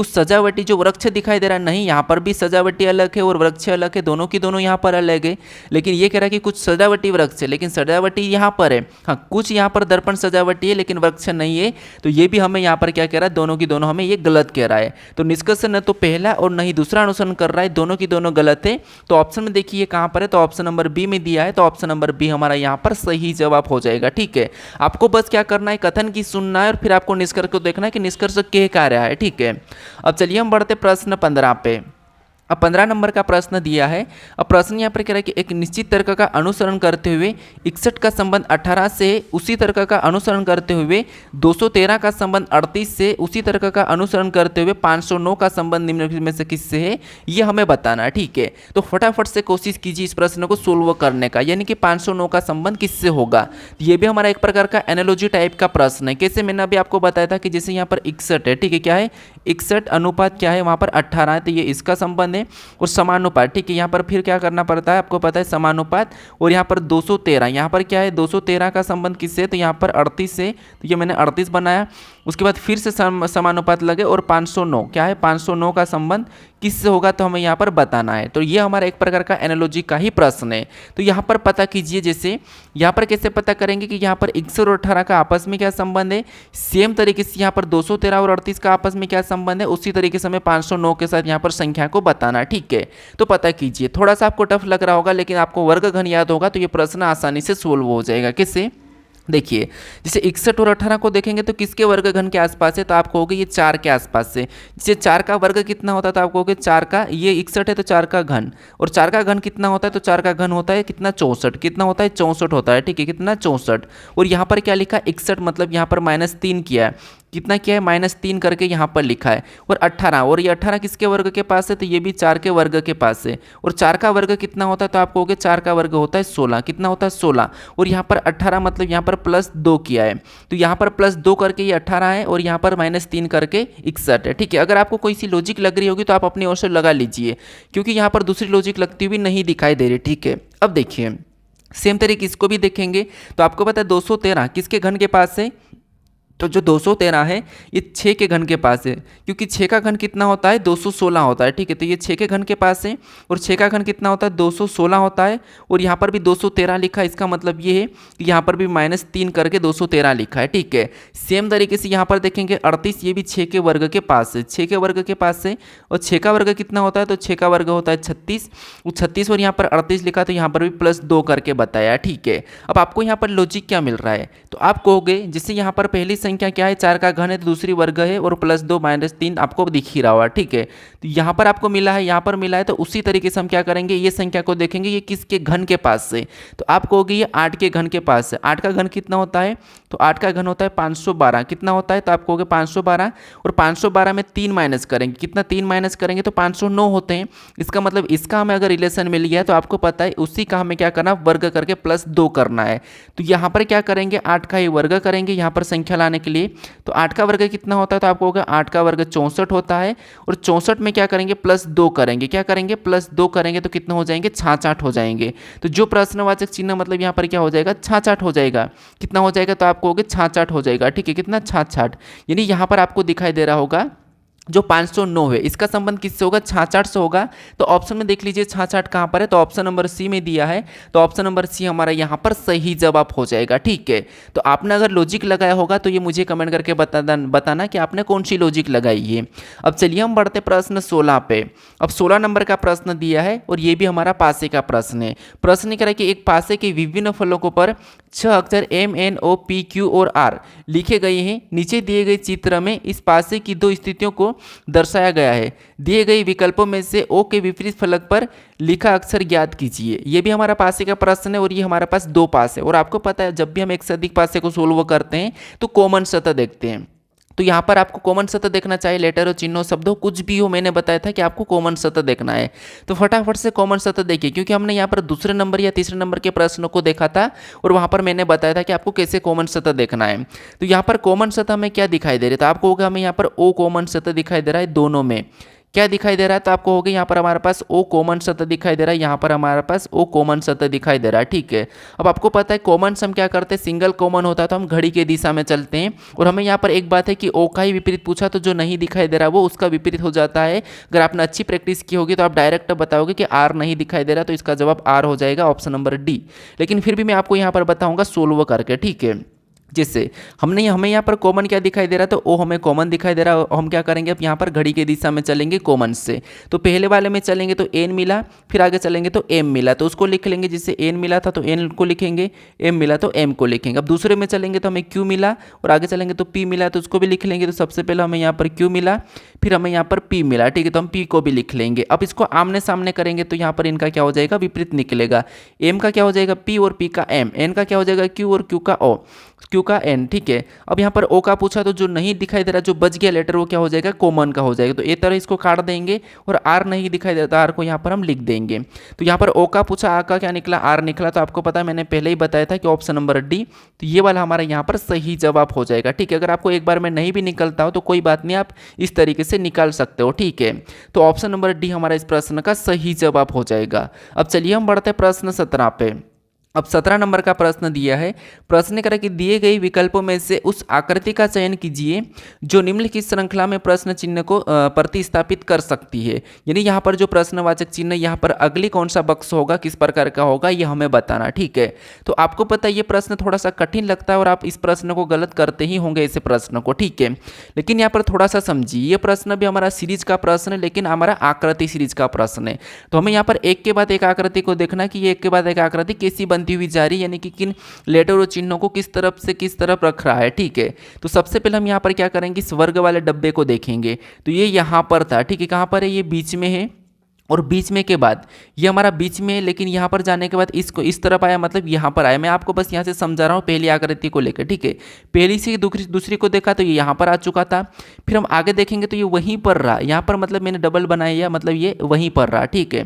सजावटी जो वृक्ष दिखाई दे रहा है, नहीं, यहाँ पर भी सजावटी अलग है और वृक्ष अलग है, दोनों की दोनों यहाँ पर अलग है। लेकिन ये कह रहा है कि कुछ सजावटी वृक्ष है, लेकिन सजावटी यहाँ पर है, हाँ कुछ यहाँ पर दर्पण सजावटी है लेकिन वृक्ष नहीं है, तो ये भी हमें यहाँ पर क्या कह रहा है, दोनों की दोनों हमें ये गलत कह रहा है। तो निष्कर्ष न तो पहला और न ही दूसरा अनुसरण कर रहा है, दोनों की दोनों गलत है। तो ऑप्शन में देखिए कहाँ पर है, तो ऑप्शन नंबर बी में दिया है, तो ऑप्शन नंबर बी हमारा यहाँ पर सही जवाब हो जाएगा, ठीक है। आपको बस क्या करना है, कथन की सुनना है और फिर आपको निष्कर्ष को देखना है कि निष्कर्ष कह क्या रहा है, ठीक है। अब चलिए हम बढ़ते प्रश्न 15 पे। अब 15 नंबर का प्रश्न दिया है। अब प्रश्न यहाँ पर कह रहा है कि एक निश्चित तर्क का अनुसरण करते हुए 61 का संबंध 18 से, उसी तर्क का अनुसरण करते हुए 213 का संबंध 38 से, उसी तर्क का अनुसरण करते हुए 509 का संबंध निम्नलिखित में से किससे है, ये हमें बताना है, ठीक है। तो फटाफट से कोशिश कीजिए इस प्रश्न को सोल्व करने का, यानी कि 509 का संबंध किससे होगा। तो ये भी हमारा एक प्रकार का एनालॉजी टाइप का प्रश्न है। कैसे, मैंने अभी आपको बताया था कि जैसे यहाँ पर 61 है, ठीक है, क्या है 61 अनुपात क्या है, वहाँ पर 18 है, तो ये इसका संबंध है। और समानुपात, ठीक है, यहाँ पर फिर क्या करना पड़ता है, आपको पता है समानुपात, और यहाँ पर 213, यहाँ पर क्या है 213 का संबंध किससे, तो यहाँ पर 38 से, तो ये मैंने 38 बनाया। उसके बाद फिर से समानुपात लगे और 509 क्या है, 509 का संबंध किससे होगा, तो हमें यहाँ पर बताना है। तो ये हमारा एक प्रकार का एनालॉजी का ही प्रश्न है। तो यहाँ पर पता कीजिए, जैसे यहाँ पर कैसे पता करेंगे कि यहाँ पर 61 और 18 का आपस में क्या संबंध है, सेम तरीके से यहाँ पर 213 और 38 का आपस में क्या संबंध है, उसी तरीके से हमें 509 के साथ यहाँ पर संख्या को बताना, ठीक है। तो पता कीजिए, थोड़ा सा आपको टफ लग रहा होगा लेकिन आपको वर्गघन याद होगा तो ये प्रश्न आसानी से सोल्व हो जाएगा। किससे, देखिए जैसे 61 और 18 को देखेंगे तो किसके वर्गघन के आसपास है, तो आप कहोगे ये 4 के आसपास से। जैसे 4 का वर्ग कितना होता है, तो आप कहोगे 4 का, ये 61 है तो 4 का घन, और 4 का घन कितना होता है, तो 4 का घन होता है कितना 64, कितना होता है 64 होता है, ठीक है, कितना 64। और यहाँ पर क्या लिखा 61, मतलब यहाँ पर -3 किया है, कितना किया है -3 करके यहाँ पर लिखा है। और 18, और ये 18 किसके वर्ग के पास है, तो ये भी 4 के वर्ग के पास है। और 4 का वर्ग कितना होता है, तो आप कहोगे 4 का वर्ग होता है 16, कितना होता है 16। और यहाँ पर 18 मतलब यहाँ पर +2 किया है, तो यहाँ पर +2 करके ये 18 है और यहाँ पर -3 करके 61 है, ठीक है। अगर आपको कोई सी लॉजिक लग रही होगी तो आप अपनी ओर से लगा लीजिए, क्योंकि यहाँ पर दूसरी लॉजिक लगती हुई नहीं दिखाई दे रही, ठीक है। अब देखिए सेम तरीके इसको भी देखेंगे, तो आपको पता है 213 किसके घन के पास है, तो जो 213 है ये 6 के घन के पास है, क्योंकि 6 का घन कितना होता है 216 होता है, ठीक है। तो ये 6 के घन के पास है और 6 का घन कितना होता है 216 होता है, और यहाँ पर भी 213 लिखा है, इसका मतलब ये है कि यहाँ पर भी -3 करके 213 लिखा है, ठीक है। सेम तरीके से यहाँ पर देखेंगे 38, ये भी 6 के वर्ग के पास है, 6 के वर्ग के पास है, और 6 का वर्ग कितना होता है, तो 6 का वर्ग होता है 36, 36 और यहाँ पर 38 लिखा, तो यहाँ पर भी +2 करके बताया, ठीक है। अब आपको यहाँ पर लॉजिक क्या मिल रहा है, तो आप कहोगे जैसे यहाँ पर पहली संख्या क्या है 4 का घन है, तो दूसरी वर्ग है, और +2 -3 आपको दिख ही रहा होगा, ठीक है। तो यहाँ पर आपको मिला है, यहाँ पर मिला है, तो उसी तरीके से हम क्या करेंगे, ये संख्या को देखेंगे ये किसके घन के पास से, तो आप कहोगे ये 8 के घन के पास है। 8 का घन कितना होता है, तो 8 का घन होता है 512, कितना होता है, तो आप कहोगे 512, और 512 में 3 माइनस करेंगे, कितना 3 माइनस करेंगे तो 509 होते हैं। इसका मतलब इसका हमें अगर रिलेशन मिल गया है तो आपको पता है उसी का हमें क्या करना, वर्ग करके +2 करना है। तो यहाँ पर क्या करेंगे, 8 का ही वर्ग करेंगे यहाँ पर संख्या लाने के लिए, तो 8 का वर्ग कितना होता है, तो आपको होगा 8 का वर्ग 64 होता है, और 64 में क्या करेंगे +2 करेंगे, क्या करेंगे +2 करेंगे तो कितना हो जाएंगे 66 हो जाएंगे। तो जो प्रश्नवाचक चिन्ह मतलब यहाँ पर क्या हो जाएगा 66 हो जाएगा, कितना हो जाएगा, तो आप कहोगे 66 हो जाएगा, ठीक है, कितना 66, यानी यहाँ पर आपको दिखाई दे रहा होगा जो 509 है इसका संबंध किससे होगा, 66 से होगा। तो ऑप्शन में देख लीजिए 66 कहाँ पर है, तो ऑप्शन नंबर सी में दिया है, तो ऑप्शन नंबर सी हमारा यहाँ पर सही जवाब हो जाएगा, ठीक है। तो आपने अगर लॉजिक लगाया होगा तो ये मुझे कमेंट करके बताना कि आपने कौन सी लॉजिक लगाई है। अब चलिए हम बढ़ते प्रश्न 16 पे। अब 16 नंबर का प्रश्न दिया है और ये भी हमारा पासे का प्रश्न है। प्रश्न कह रहा है कि एक पासे के विभिन्न फलकों पर 6 अक्षर MNO P Q और R लिखे गए हैं। नीचे दिए गए चित्र में इस पासे की दो स्थितियों को दर्शाया गया है। दिए गए विकल्पों में से ओ के विपरीत फलक पर लिखा अक्षर ज्ञात कीजिए। ये भी हमारा पासे का प्रश्न है और ये हमारे पास 2 पास है। और आपको पता है जब भी हम एक से अधिक पासे को सोल्व करते हैं तो कॉमन सतह देखते हैं। तो यहाँ पर आपको कॉमन सतह देखना चाहिए, लेटर हो, चिन्ह हो, शब्द हो, कुछ भी हो, मैंने बताया था कि आपको कॉमन सतह देखना है। तो फटाफट से कॉमन सतह देखिए, क्योंकि हमने यहाँ पर दूसरे नंबर या तीसरे नंबर के प्रश्नों को देखा था और वहाँ पर मैंने बताया था कि आपको कैसे कॉमन सतह देखना है। तो यहाँ पर कॉमन सतह में क्या दिखाई दे रहा है, तो आपको होगा हमें यहाँ पर ओ कॉमन सतह दिखाई दे रहा है। दोनों में क्या दिखाई दे रहा है, तो आपको होगा यहाँ पर हमारे पास ओ कॉमन सतह दिखाई दे रहा है, यहाँ पर हमारे पास ओ कॉमन सतह दिखाई दे रहा है। ठीक है, अब आपको पता है कॉमन से हम क्या करते हैं, सिंगल कॉमन होता है तो हम घड़ी के दिशा में चलते हैं। और हमें यहाँ पर एक बात है कि ओ का ही विपरीत पूछा तो जो नहीं दिखाई दे रहा वो उसका विपरीत हो जाता है। अगर आपने अच्छी प्रैक्टिस की होगी तो आप डायरेक्ट बताओगे कि आर नहीं दिखाई दे रहा, तो इसका जवाब आर हो जाएगा, ऑप्शन नंबर डी। लेकिन फिर भी मैं आपको यहाँ पर बताऊँगा सोल्व करके। ठीक है, जिससे हमें यहाँ पर कॉमन क्या दिखाई दे रहा है, तो ओ हमें कॉमन दिखाई दे रहा है। हम क्या करेंगे, अब यहाँ पर घड़ी के दिशा में चलेंगे कॉमन से। तो पहले वाले में चलेंगे तो एन मिला, फिर आगे चलेंगे तो एम मिला, तो उसको लिख लेंगे। जिससे एन मिला था तो एन को लिखेंगे, एम मिला तो एम को लिखेंगे। अब दूसरे में चलेंगे तो हमें क्यू मिला और आगे चलेंगे तो पी मिला, तो उसको भी लिख लेंगे। तो सबसे पहले हमें यहाँ पर क्यू मिला, फिर हमें यहाँ पर पी मिला। ठीक है, तो हम पी को भी लिख लेंगे। अब इसको आमने सामने करेंगे तो यहाँ पर इनका क्या हो जाएगा, विपरीत निकलेगा। एम का क्या हो जाएगा पी और पी का एम, एन का क्या हो जाएगा क्यू और क्यू का ओ, क्यू का एन। ठीक है, अब यहाँ पर ओ का पूछा तो जो नहीं दिखाई दे रहा, जो बच गया लेटर, वो क्या हो जाएगा, कॉमन का हो जाएगा। तो ये तरह इसको काट देंगे और आर नहीं दिखाई देता, आर को यहाँ पर हम लिख देंगे। तो यहाँ पर ओ का पूछा, आ का क्या निकला, आर निकला। तो आपको पता है मैंने पहले ही बताया था कि ऑप्शन नंबर डी, तो ये वाला हमारा यहाँ पर सही जवाब हो जाएगा। ठीक है, अगर आपको एक बार में नहीं भी निकलता हो तो कोई बात नहीं, आप इस तरीके से निकाल सकते हो। ठीक है, तो ऑप्शन नंबर डी हमारा इस प्रश्न का सही जवाब हो जाएगा। अब चलिए हम बढ़ते हैं प्रश्न 17 पे। अब 17 नंबर का प्रश्न दिया है। प्रश्न करें कि दिए गए विकल्पों में से उस आकृति का चयन कीजिए जो निम्नलिखित श्रृंखला में प्रश्न चिन्ह को प्रतिस्थापित कर सकती है। यानी यहाँ पर जो प्रश्नवाचक चिन्ह यहाँ पर अगली कौन सा बक्स होगा, किस प्रकार का होगा, ये हमें बताना। ठीक है, तो आपको पता है ये प्रश्न थोड़ा सा कठिन लगता है और आप इस प्रश्न को गलत करते ही होंगे, ऐसे प्रश्न को। ठीक है, लेकिन यहाँ पर थोड़ा सा समझिए, ये प्रश्न भी हमारा सीरीज का प्रश्न है, लेकिन हमारा आकृति सीरीज का प्रश्न है। तो हमें यहाँ पर एक के बाद एक आकृति को देखना कि ये एक के बाद एक आकृति कैसी बनती हुई जा रही है, यानी कि किन लेटर और चिन्हों को किस तरफ से किस तरफ रख रहा है। ठीक है, तो सबसे पहले हम यहाँ पर क्या करेंगे, इस वर्ग वाले डब्बे को देखेंगे। तो ये यहाँ पर था। ठीक है, कहाँ पर है, ये बीच में है और बीच में के बाद ये हमारा बीच में है, लेकिन यहाँ पर जाने के बाद इसको इस तरफ आया, मतलब यहाँ पर आया। मैं आपको बस यहाँ से समझा रहा हूँ पहली आकृति को लेकर। ठीक है, पहली से दूसरी को देखा तो ये यहाँ पर आ चुका था। फिर हम आगे देखेंगे तो ये वहीं पर रहा, यहाँ पर मतलब मैंने डबल बनाया, मतलब ये वहीं पर रहा। ठीक है,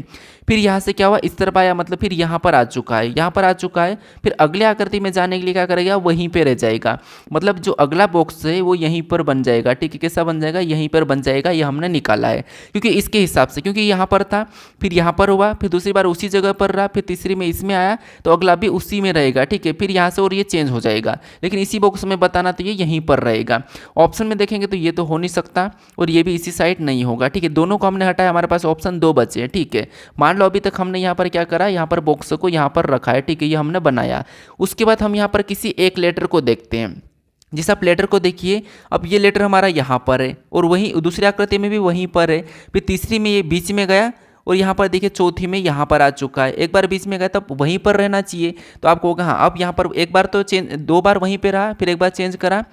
फिर यहाँ से क्या हुआ, इस तरफ आया, मतलब फिर यहाँ पर आ चुका है, यहाँ पर आ चुका है। फिर अगले आकृति में जाने के लिए क्या करेगा, वहीं पर रह जाएगा, मतलब जो अगला बॉक्स है वो यहीं पर बन जाएगा। ठीक है, कैसा बन जाएगा, यहीं पर बन जाएगा। ये हमने निकाला है क्योंकि इसके हिसाब से, क्योंकि यहाँ पर था, फिर यहाँ पर हुआ, फिर दूसरी बार उसी जगह पर रहा, फिर तीसरी में इसमें आया, तो अगला भी उसी में रहेगा। ठीक है, फिर यहाँ से और ये चेंज हो जाएगा, लेकिन इसी बॉक्स में बताना तो ये यहीं पर रहेगा। ऑप्शन में देखेंगे तो ये तो हो नहीं सकता और ये भी इसी साइड नहीं होगा। ठीक है, दोनों को हमने हटाया, हमारे पास ऑप्शन 2 बचे हैं। ठीक है, मान लो अभी तक हमने यहाँ पर क्या करा, यहाँ पर बॉक्स को यहाँ पर रखा है। ठीक है, ये हमने बनाया। उसके बाद हम यहाँ पर किसी एक लेटर को देखते हैं। जिस आप लेटर को देखिए, अब ये लेटर हमारा यहाँ पर है और वहीं दूसरी आकृति में भी वहीं पर है। फिर तीसरी में ये बीच में गया और यहाँ पर देखिए चौथी में यहाँ पर आ चुका है। एक बार बीच में गया तब वहीं पर रहना चाहिए, तो आपको होगा हाँ, अब यहाँ पर एक बार तो चेंज, 2 बार वहीं पे रहा, फिर एक बार चेंज करा,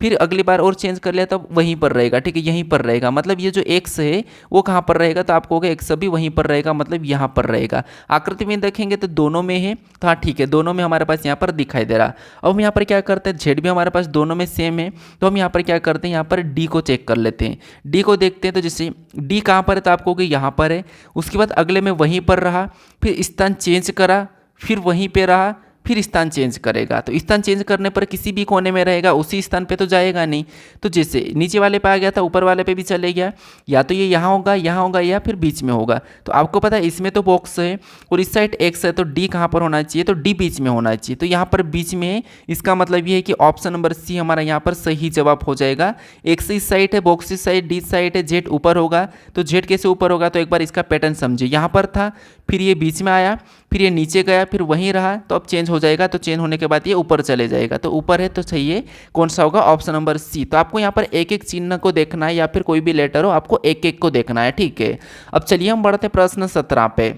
फिर अगली बार और चेंज कर लिया तब वहीं पर रहेगा। ठीक है, यहीं पर रहेगा, मतलब ये जो एक्स है वो कहाँ पर रहेगा, तो आपको होगा एक्स भी वहीं पर रहेगा, मतलब यहाँ पर रहेगा। आकृति में देखेंगे तो दोनों में है, तो हाँ ठीक है, दोनों में हमारे पास यहाँ पर दिखाई दे रहा। अब हम यहाँ पर क्या करते हैं, जेड भी हमारे पास दोनों में सेम है, तो हम यहाँ पर क्या करते हैं, यहाँ पर डी को चेक कर लेते हैं। डी को देखते हैं तो जैसे डी कहाँ पर है, तो आपको होगा यहाँ पर है। उसके बाद अगले में वहीं पर रहा, फिर स्थान चेंज करा, फिर वहीं पर रहा, फिर स्थान चेंज करेगा। तो स्थान चेंज करने पर किसी भी कोने में रहेगा, उसी स्थान पे तो जाएगा नहीं। तो जैसे नीचे वाले पे आ गया था, ऊपर वाले पे भी चले गया, या तो ये यहाँ होगा, यहाँ होगा, या फिर बीच में होगा। तो आपको पता है इसमें तो बॉक्स है और इस साइड एक्स है, तो डी कहाँ पर होना चाहिए, तो डी बीच में होना चाहिए। तो यहाँ पर बीच में है, इसका मतलब ये है कि ऑप्शन नंबर सी हमारा यहाँ पर सही जवाब हो जाएगा। एक्स इस साइड है, बॉक्स इस साइड, डी साइड है, जेड ऊपर होगा। तो जेड कैसे ऊपर होगा, तो एक बार इसका पैटर्न समझिए। यहाँ पर था, फिर ये बीच में आया, फिर ये नीचे गया, फिर वहीं रहा, तो अब चेंज हो जाएगा। तो चेंज होने के बाद ये ऊपर चले जाएगा, तो ऊपर है तो सही है, कौन सा होगा, ऑप्शन नंबर सी। तो आपको यहाँ पर एक एक चिन्ह को देखना है, या फिर कोई भी लेटर हो आपको एक एक को देखना है। ठीक है, अब चलिए हम बढ़ते प्रश्न 17 पे।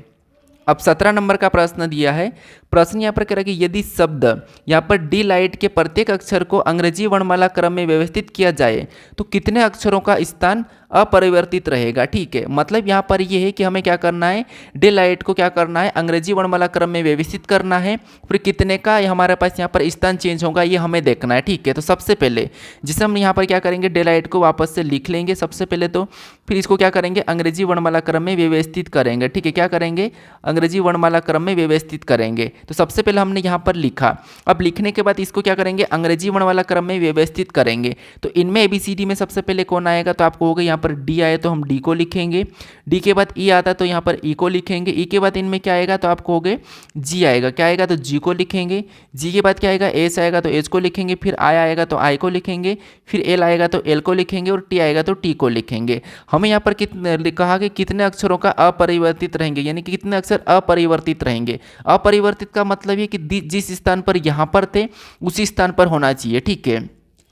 अब 17 नंबर का प्रश्न दिया है। प्रश्न यहाँ पर कह रहा है कि यदि शब्द यहाँ पर डी लाइट के प्रत्येक अक्षर को अंग्रेजी वर्णमाला क्रम में व्यवस्थित किया जाए तो कितने अक्षरों का स्थान अपरिवर्तित रहेगा। ठीक है, मतलब यहाँ पर ये है कि हमें क्या करना है, डे लाइट को क्या करना है, अंग्रेजी वर्णमाला क्रम में व्यवस्थित करना है। फिर कितने का हमारे पास यहाँ पर स्थान चेंज होगा ये हमें देखना है। ठीक है, तो सबसे पहले जिसे हम यहाँ पर क्या करेंगे, डे लाइट को वापस से लिख लेंगे सबसे पहले तो, फिर इसको क्या करेंगे, अंग्रेजी वर्णमाला क्रम में व्यवस्थित करेंगे। ठीक है, क्या करेंगे, अंग्रेजी वर्णमाला क्रम में व्यवस्थित करेंगे। तो सबसे पहले हमने यहाँ पर लिखा, अब लिखने के बाद इसको क्या करेंगे, अंग्रेजी वर्णमाला क्रम में व्यवस्थित करेंगे। तो इनमें ABCD में सबसे पहले कौन आएगा, तो आपको होगा यहाँ पर डी आए तो हम डी को लिखेंगे, डी के बाद ई आता तो यहाँ पर ई को लिखेंगे, ई के बाद इनमें क्या आएगा तो आपको हो गए जी आएगा, क्या आएगा तो जी को लिखेंगे, जी के बाद क्या आएगा एस आएगा तो एच को लिखेंगे, फिर आई आएगा तो आई को लिखेंगे, फिर एल आएगा तो एल को लिखेंगे और टी आएगा तो टी को लिखेंगे। हमें यहाँ पर कितने कहा कि कितने अक्षरों का अपरिवर्तित रहेंगे, यानी कि कितने अक्षर अपरिवर्तित रहेंगे। अपरिवर्तित का मतलब ये कि जिस स्थान पर यहाँ पर थे उसी स्थान पर होना चाहिए। ठीक है,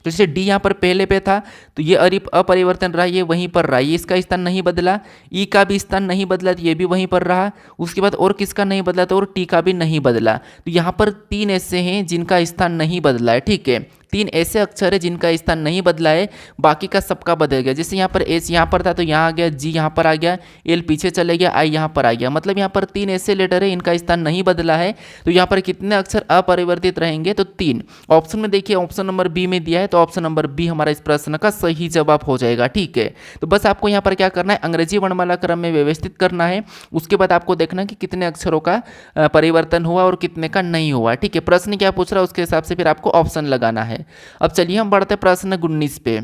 तो जैसे डी यहाँ पर पहले पे था तो ये अपरिवर्तन रहा, ये वहीं पर रहा, ये इसका स्थान नहीं बदला, ई का भी स्थान नहीं बदला तो ये भी वहीं पर रहा। उसके बाद और किसका नहीं बदला तो और टी का भी नहीं बदला। तो यहाँ पर 3 ऐसे हैं जिनका स्थान नहीं बदला है। ठीक है, 3 ऐसे अक्षर है जिनका स्थान नहीं बदला है, बाकी का सबका बदल गया। जैसे यहाँ पर एच यहाँ पर था तो यहाँ आ गया, जी यहाँ पर आ गया, एल पीछे चले गया, आई यहाँ पर आ गया। मतलब यहाँ पर 3 ऐसे लेटर है इनका स्थान नहीं बदला है। तो यहाँ पर कितने अक्षर अपरिवर्तित रहेंगे तो 3। ऑप्शन में देखिए ऑप्शन नंबर बी में दिया है, तो ऑप्शन नंबर बी हमारा इस प्रश्न का सही जवाब हो जाएगा। ठीक है, तो बस आपको यहाँ पर क्या करना है, अंग्रेजी वर्णमाला क्रम में व्यवस्थित करना है। उसके बाद आपको देखना कि कितने अक्षरों का परिवर्तन हुआ और कितने का नहीं हुआ। ठीक है, प्रश्न क्या पूछ रहा है उसके हिसाब से फिर आपको ऑप्शन लगाना है। अब चलिए हम बढ़ते प्रश्न 19 पे।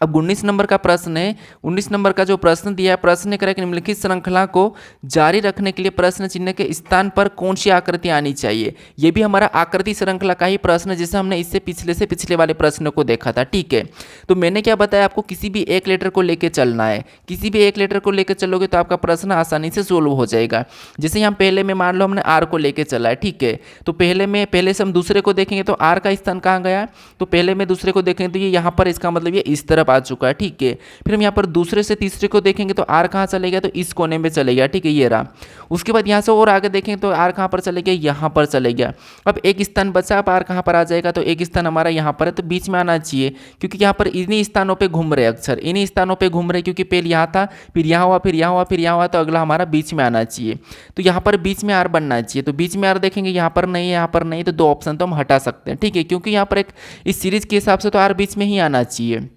अब 19 नंबर का प्रश्न है। 19 नंबर का जो प्रश्न दिया है, प्रश्न ने कहा कि निम्नलिखित श्रृंखला को जारी रखने के लिए प्रश्न चिन्ह के स्थान पर कौन सी आकृति आनी चाहिए। ये भी हमारा आकृति श्रृंखला का ही प्रश्न, जैसे हमने इससे पिछले वाले प्रश्न को देखा था। ठीक है, तो मैंने क्या बताया आपको, किसी भी एक लेटर को लेकर चलना है, किसी भी एक लेटर को लेकर चलोगे तो आपका प्रश्न आसानी से सोल्व हो जाएगा। जैसे हम पहले में मान लो हमने आर को लेकर चला है। ठीक है, तो पहले से हम दूसरे को देखेंगे तो आर का स्थान कहाँ गया, तो पहले में दूसरे को देखेंगे तो ये यहाँ पर, इसका मतलब ये इस तरफ आ चुका है। ठीक है, फिर हम यहाँ पर दूसरे से तीसरे को देखेंगे तो आर कहाँ चले गया, तो इस कोने में चले गया। ठीक है, ये रहा। उसके बाद यहाँ से और आगे देखेंगे तो आर कहाँ पर चले गया, यहाँ पर चले गया। अब एक स्थान बचा, अब आर कहाँ पर आ जाएगा, तो एक स्थान हमारा यहाँ पर है, तो बीच में आना चाहिए, क्योंकि यहाँ पर इन्हीं स्थानों पर घूम रहे अक्षर, इन्हीं स्थानों पर घूम रहे, क्योंकि पहले यहाँ था, फिर यहाँ हुआ, फिर यहाँ हुआ, फिर यहाँ हुआ, तो अगला हमारा बीच में आना चाहिए। तो यहाँ पर बीच में आर बनना चाहिए, तो बीच में आर देखेंगे यहाँ पर नहीं है, यहाँ पर नहीं, तो 2 ऑप्शन तो हम हटा सकते हैं। ठीक है, क्योंकि यहाँ पर एक इस सीरीज के हिसाब से तो आर बीच में ही आना चाहिए,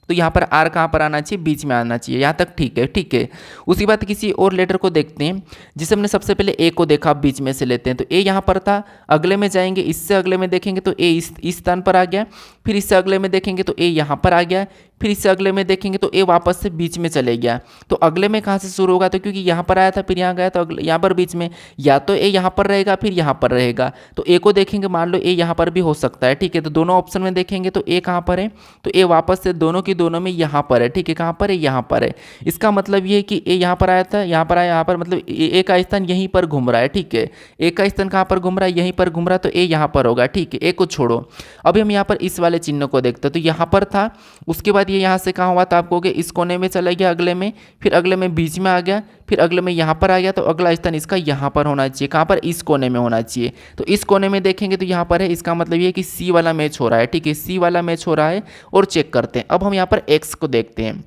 तो यहाँ पर आर कहाँ पर आना चाहिए, बीच में आना चाहिए। यहाँ तक ठीक है। ठीक है, उसी बात किसी और लेटर को देखते हैं। जिसे हमने सबसे पहले ए को देखा, बीच में से लेते हैं, तो ए यहाँ पर था, अगले में जाएंगे, इससे अगले में देखेंगे तो ए इस स्थान पर आ गया, फिर इससे अगले में देखेंगे तो ए यहाँ पर आ गया, फिर इससे अगले में देखेंगे तो ए वापस से बीच में चले गया। तो अगले में कहाँ से शुरू होगा, तो क्योंकि यहाँ पर आया था फिर यहाँ गया, तो अगले यहाँ पर बीच में, या तो ए यहाँ पर रहेगा फिर यहाँ पर रहेगा। तो ए को देखेंगे, मान लो ए यहाँ पर भी हो सकता है। ठीक है, तो दोनों ऑप्शन में देखेंगे तो ए कहाँ पर है, तो ए वापस से दोनों की दोनों में यहाँ पर है। ठीक है, कहाँ पर है, यहाँ पर है। इसका मतलब ये है कि ए यहाँ पर आया था, यहाँ पर आया, यहाँ पर, मतलब ए का स्थान यहीं पर घूम रहा है। ठीक है, ए का स्थान कहाँ पर घूम रहा है, यहीं पर घूम रहा है, तो ए यहाँ पर होगा। ठीक है, ए को छोड़ो, अभी हम यहाँ पर इस वाले चिन्ह को देखते हैं, तो यहाँ पर था, उसके बाद ये यहाँ से कहाँ हुआ था, आपको इस कोने में चला गया, अगले में, फिर अगले में बीच में आ गया, फिर अगले में यहाँ पर आ गया, तो अगला स्थान इसका यहाँ पर होना चाहिए। कहाँ पर, इस कोने में होना चाहिए। तो इस कोने में देखेंगे तो यहाँ पर है, इसका मतलब ये है कि सी वाला मैच हो रहा है। ठीक है, सी वाला मैच हो रहा है, और चेक करते हैं। अब हम यहाँ पर एक्स को देखते हैं,